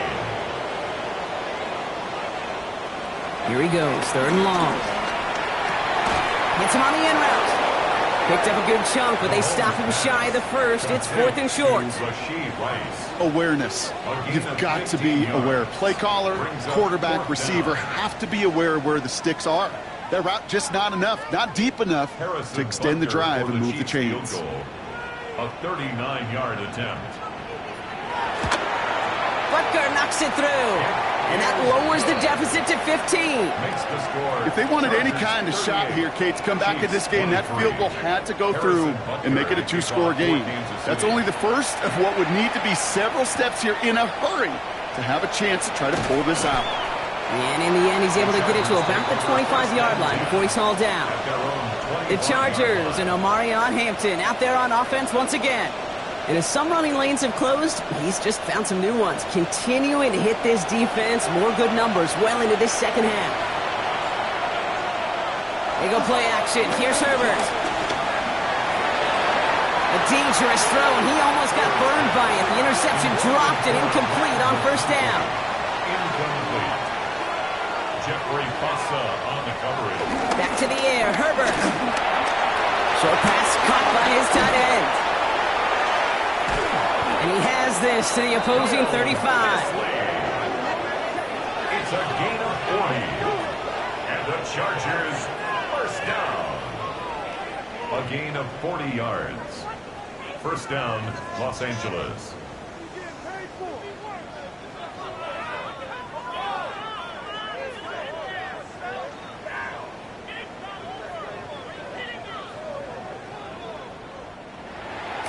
Here he goes, third and long. Hits him on the end route. Picked up a good chunk, but they stop him shy of the first. It's fourth and short. Rashid Rice. Awareness. You've got to be aware. Play caller, quarterback, receiver have to be aware of where the sticks are. That route just not enough, not deep enough to extend the drive and move the chains. A 39-yard attempt. Butker knocks it through. And that lowers the deficit to 15. Makes the score. If they wanted any kind of shot here, Kate, to come back in this game, that field goal had to go through and make it a two-score game. That's only the first of what would need to be several steps here in a hurry to have a chance to try to pull this out. And in the end, he's able to get it to about the 25-yard line before he's hauled down. The Chargers and Omarion Hampton out there on offense once again. And as some running lanes have closed, he's just found some new ones, continuing to hit this defense. More good numbers well into this second half. They go play action. Here's Herbert. A dangerous throw, and he almost got burned by it. The interception dropped and incomplete on first down. Incomplete. Jeffrey Fossa on the coverage. Back to the air, Herbert. Short pass caught by his tight end. And he has this to the opposing 35. It's a gain of 40. And the Chargers first down. A gain of 40 yards. First down, Los Angeles.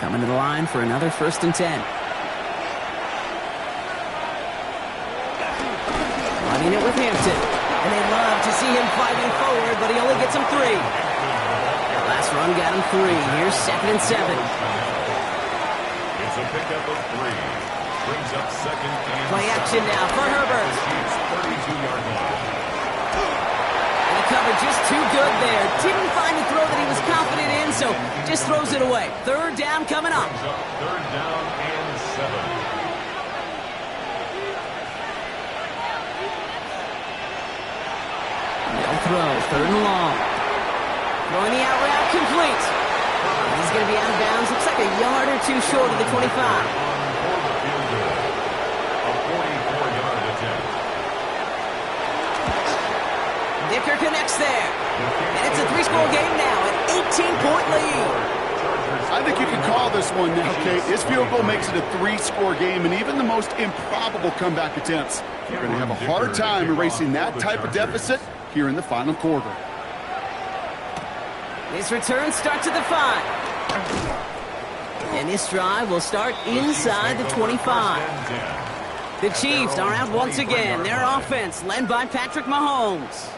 Coming to the line for another first and 10. Running it with Hampton. And they love to see him fighting forward, but he only gets him 3. Last run got him 3. Here's second and 7. It's a pickup of 3. Brings up second and Play action now for Herbert. Chiefs 32-yard line. And the cover just too good there. Didn't find the throw that he was confident in, so just throws it away. Third down coming up. Brings up third down and 7. No throw, third and long. Throwing the out route complete. And he's going to be out of bounds. Looks like a yard or two short of the 25. For the field goal. A 44-yard attempt. Dicker connects there. And it's a 3-score game now, an 18-point lead. I think you can call this one now, Kate. This field goal makes it a 3-score game, and even the most improbable comeback attempts are going to have a hard time erasing that type of deficit here in the final quarter. This return starts at the 5. And this drive will start inside the 25. The Chiefs are out once again. Their offense led by Patrick Mahomes.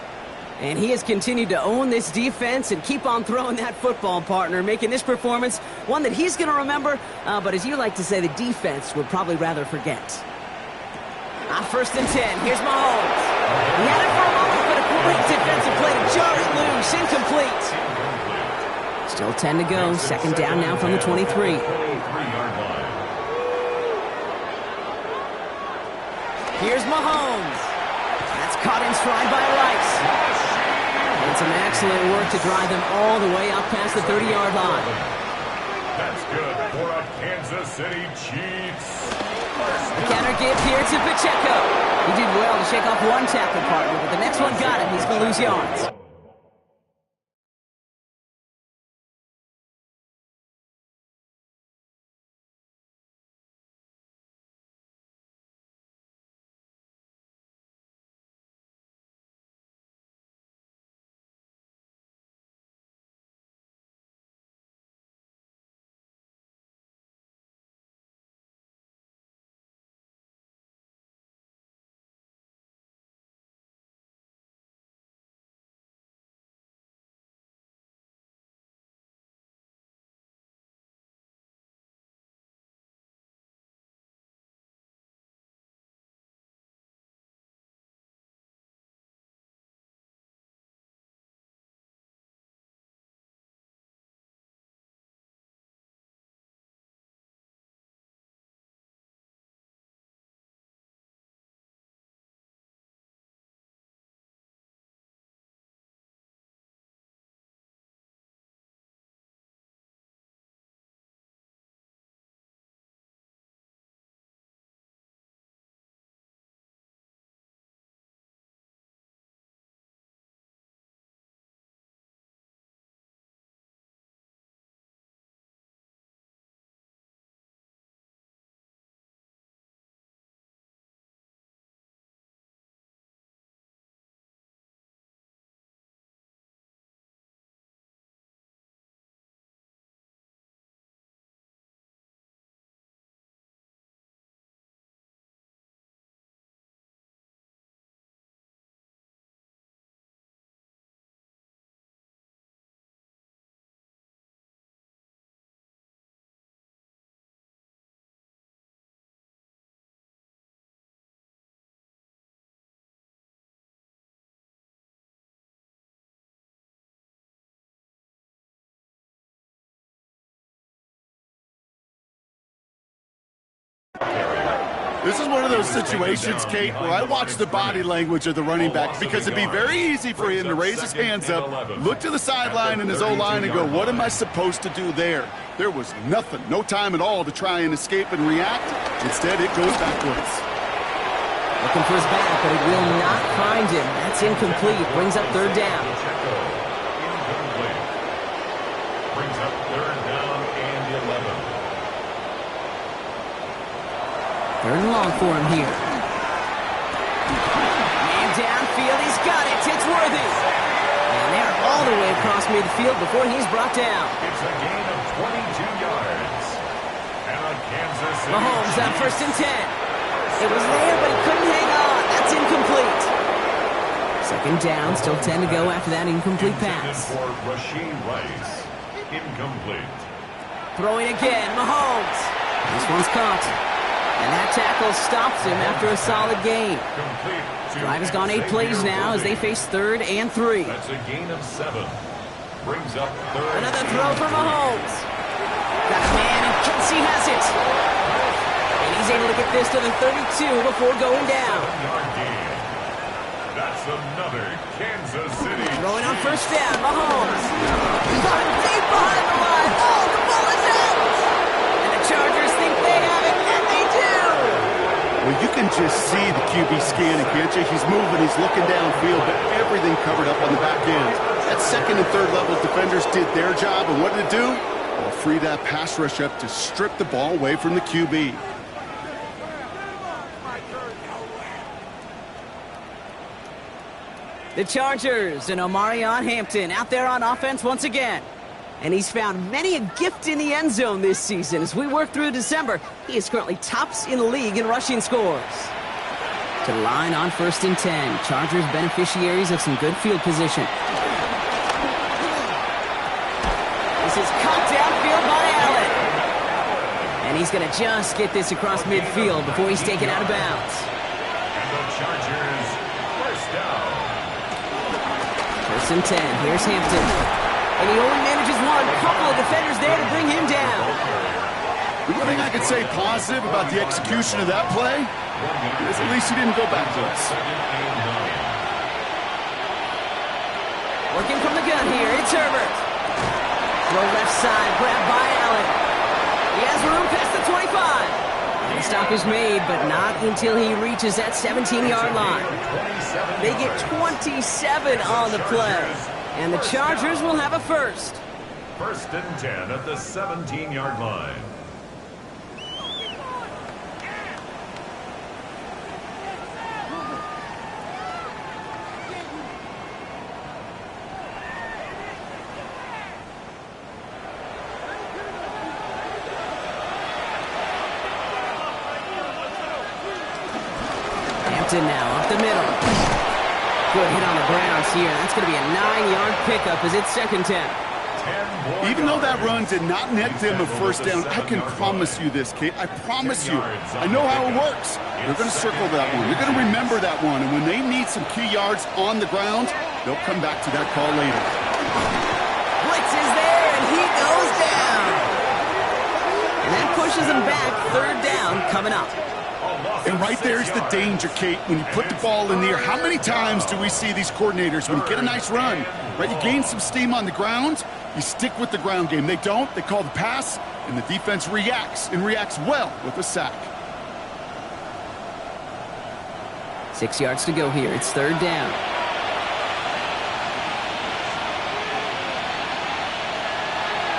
And he has continued to own this defense and keep on throwing that football, partner, making this performance one that he's going to remember, but as you like to say, the defense would probably rather forget. On first and 10, here's Mahomes. He had it for a moment, but a great defensive play to jar it loose, incomplete. Still 10 to go, second down now from the 23. 23-yard line. Here's Mahomes. That's caught in stride by Rice. And some excellent work to drive them all the way up past the 30-yard line. That's good for a Kansas City Chiefs. The counter give here to Pacheco. He did well to shake off one tackle, partner, but the next one got him. He's going to lose yards. This is one of those situations, Kate, where I watch the body language of the running back because it'd be very easy for him to raise his hands up, look to the sideline in his O-line and go, what am I supposed to do there? There was nothing, no time at all to try and escape and react. Instead, it goes backwards. Looking for his back, but it will not find him. That's incomplete. Brings up third down. Incomplete. Brings up third down and 11. Third and long for him here. Man downfield, he's got it. It's Worthy. And they're all the way across midfield before he's brought down. It's a gain of 22 yards. And a Kansas City Mahomes on first and 10. It was there, but he couldn't hang on. That's incomplete. Second down, still 10 to go after that incomplete pass. for Rashee Rice. Incomplete. Throwing again, Mahomes. This one's caught. And that tackle stops him after a solid gain. Complete to Drive has gone 8 plays now as they face third and 3. That's a gain of 7. Brings up third. Another throw for Mahomes. Got a man, and Kelsey has it. And he's able to get this to the 32 before going down. 7-yard gain. That's another Kansas City. Throwing on first down, Mahomes. Got him deep behind the line. Oh, the ball is out. And the Chargers think they have it, and they do. Well, you can just see the QB scanning, can't you? He's moving, he's looking downfield, but everything covered up on the back end. That second and third level defenders did their job, and what did it do? Well, free that pass rush up to strip the ball away from the QB. The Chargers and Omarion Hampton out there on offense once again. And he's found many a gift in the end zone this season. As we work through December, he is currently tops in the league in rushing scores. To the line on first and 10. Chargers beneficiaries of some good field position. This is caught downfield by Allen. And he's going to just get this across midfield before he's taken out of bounds. And the Chargers first down. First and 10. Here's Hampton. And he only manages one. Couple of defenders there to bring him down. The one thing I could say positive about the execution of that play is at least he didn't go backwards. Working from the gun here. It's Herbert. Throw left side. Grabbed by Allen. He has room past the 25. And the stop is made, but not until he reaches that 17-yard line. They get 27 on the play. And the Chargers will have a first. First and 10 at the 17-yard line. Hampton now up the middle. Good hit on the grounds here. That's going to be a 9-yard pickup as it's second down. Even though that run did not net them a first down, I can promise you this, Kate. I promise you. I know how it works. They're going to circle that one. They're going to remember that one. And when they need some key yards on the ground, they'll come back to that call later. Blitz is there, and he goes down. And that pushes them back. Third down coming up. And right there's the danger, Kate, when you put the ball in the air. How many times do we see these coordinators, when you get a nice run, right, you gain some steam on the ground, you stick with the ground game. They don't. They call the pass, and the defense reacts, and reacts well with a sack. 6 yards to go here. It's third down.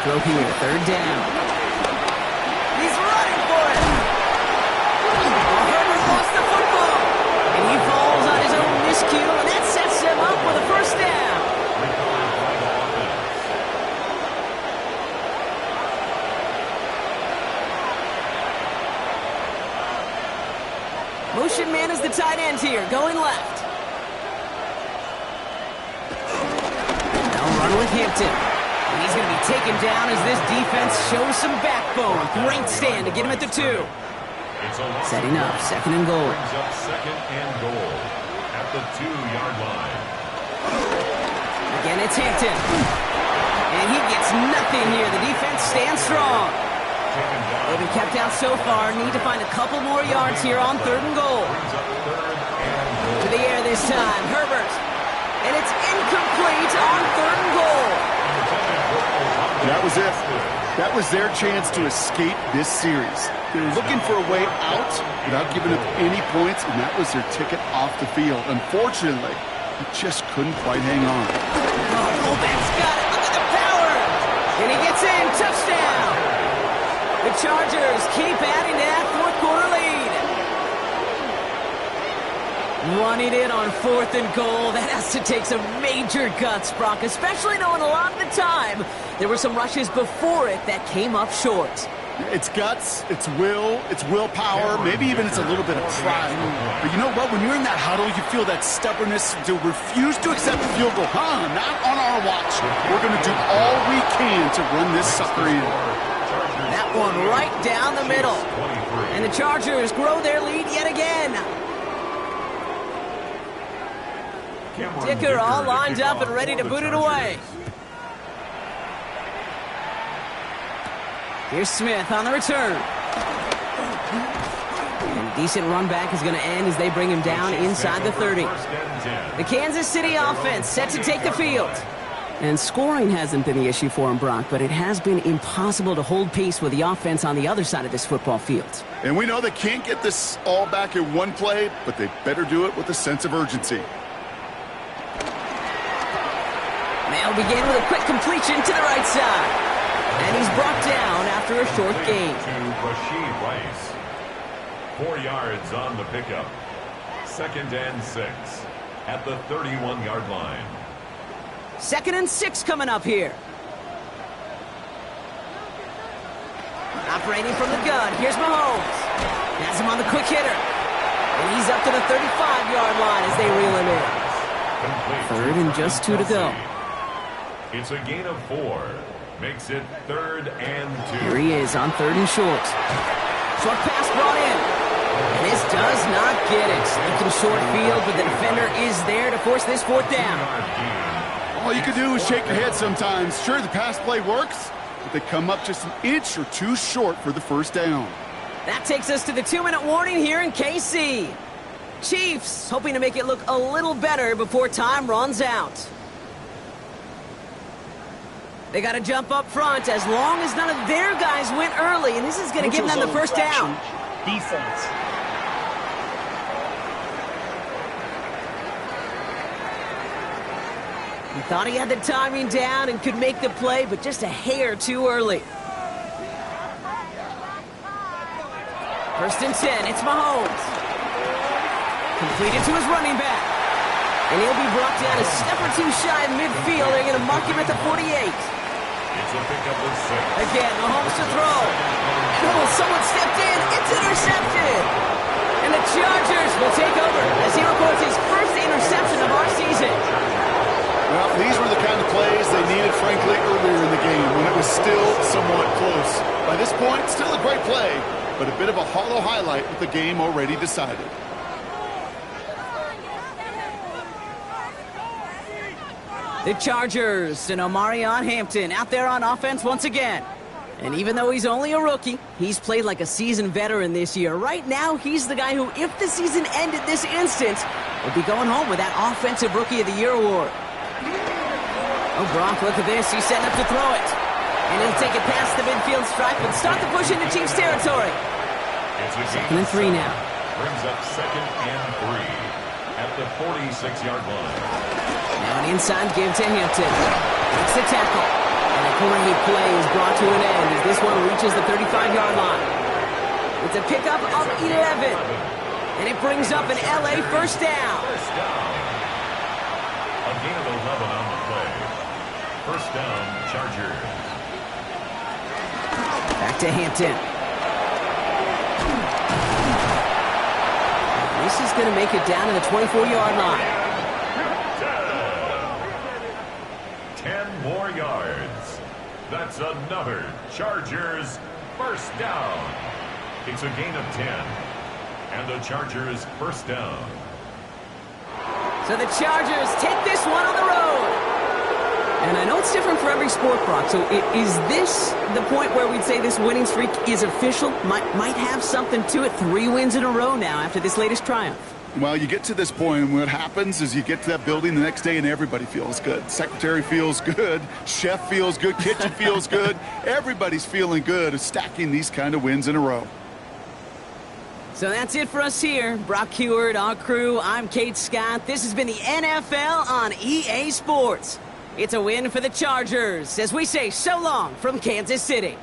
Throw here, third down. He's running for it. Herbert lost the football. And he falls on his own miscue, and that sets him up with a first down. Motion man is the tight end here, going left. Now run with Hampton. And he's going to be taken down as this defense shows some backbone. Great stand to get him at the 2. Setting up, second and goal. Brings up second and goal at the 2-yard line. Again, it's Hampton. And he gets nothing here. The defense stands strong. They've been kept out so far. Need to find a couple more yards here on 3rd and goal. To the air this time. Herbert. And it's incomplete on 3rd and goal. That was it. That was their chance to escape this series. They were looking for a way out without giving up any points, and that was their ticket off the field. Unfortunately, he just couldn't quite hang on. Oh, that's got it. Look at the power. And he gets in. Touchdown. The Chargers keep adding to that 4th quarter lead. Running it on 4th and goal. That has to take some major guts, Brock, especially knowing a lot of the time there were some rushes before it that came up short. It's guts, it's will, it's willpower, maybe even it's a little bit of pride. But you know what? When you're in that huddle, you feel that stubbornness to refuse to accept the field goal. Not on our watch. We're going to do all we can to run this sucker in. That one right down the middle. And the Chargers grow their lead yet again. Dicker all lined up and ready to boot it away. Here's Smith on the return. And a decent run back is going to end as they bring him down inside the 30. The Kansas City offense set to take the field. And scoring hasn't been the issue for him, Brock, but it has been impossible to hold pace with the offense on the other side of this football field. And we know they can't get this all back in one play, but they better do it with a sense of urgency. They'll begin with a quick completion to the right side. And he's brought down after a short gain. To Rashee Rice. 4 yards on the pickup. 2nd and 6 at the 31-yard line. 2nd and 6 coming up here. Operating from the gun. Here's Mahomes. Has him on the quick hitter. And he's up to the 35-yard line as they reel him in. Complete 3rd and just 2 to go. It's a gain of 4. Makes it 3rd and 2. Here he is on 3rd and short. Short pass brought in. And this does not get it. Looking short field, but the defender is there to force this 4th down. All you can do is shake your head sometimes. Sure, the pass play works, but they come up just an inch or two short for the 1st down. That takes us to the 2-minute warning here in KC. Chiefs hoping to make it look a little better before time runs out. They got to jump up front as long as none of their guys went early, and this is going to give them the 1st down. Defense. He thought he had the timing down and could make the play, but just a hair too early. 1st and 10, it's Mahomes. Completed to his running back. And he'll be brought down a step or two shy of midfield. They're going to mark him at the 48. It's a pickup of 6. Again, Mahomes to throw. Oh, someone stepped in. It's intercepted. And the Chargers will take over as he records his 1st interception of our season. Well, these were the kind of plays they needed, frankly, earlier in the game when it was still somewhat close. By this point, still a great play, but a bit of a hollow highlight with the game already decided. The Chargers and Omarion Hampton out there on offense once again. And even though he's only a rookie, he's played like a seasoned veteran this year. Right now, he's the guy who, if the season ended this instant, would be going home with that Offensive Rookie of the Year award. Oh, Brock, look at this. He's setting up to throw it. And he'll take it past the midfield stripe and start the push into Chiefs territory. It's a 2nd and 3 now. Brings up 2nd and 3 at the 46-yard line. Now an inside give to Hampton. Makes the tackle. And a great play is brought to an end as this one reaches the 35-yard line. It's a pickup of 11. And it brings up an LA 1st down. First down. A gain of 11 on the play. 1st down, Chargers. Back to Hampton. This is going to make it down to the 24-yard line. 10 more yards. That's another Chargers 1st down. It's a gain of 10. And the Chargers 1st down. So the Chargers take this one on the road. And I know it's different for every sport, Brock, so is this the point where we'd say this winning streak is official? Might have something to it. 3 wins in a row now after this latest triumph. Well, you get to this point, and what happens is you get to that building the next day, and everybody feels good. Secretary feels good. Chef feels good. Kitchen feels good. Everybody's feeling good of stacking these kind of wins in a row. So that's it for us here. Brock Huard, our crew, I'm Kate Scott. This has been the NFL on EA Sports. It's a win for the Chargers as we say so long from Kansas City.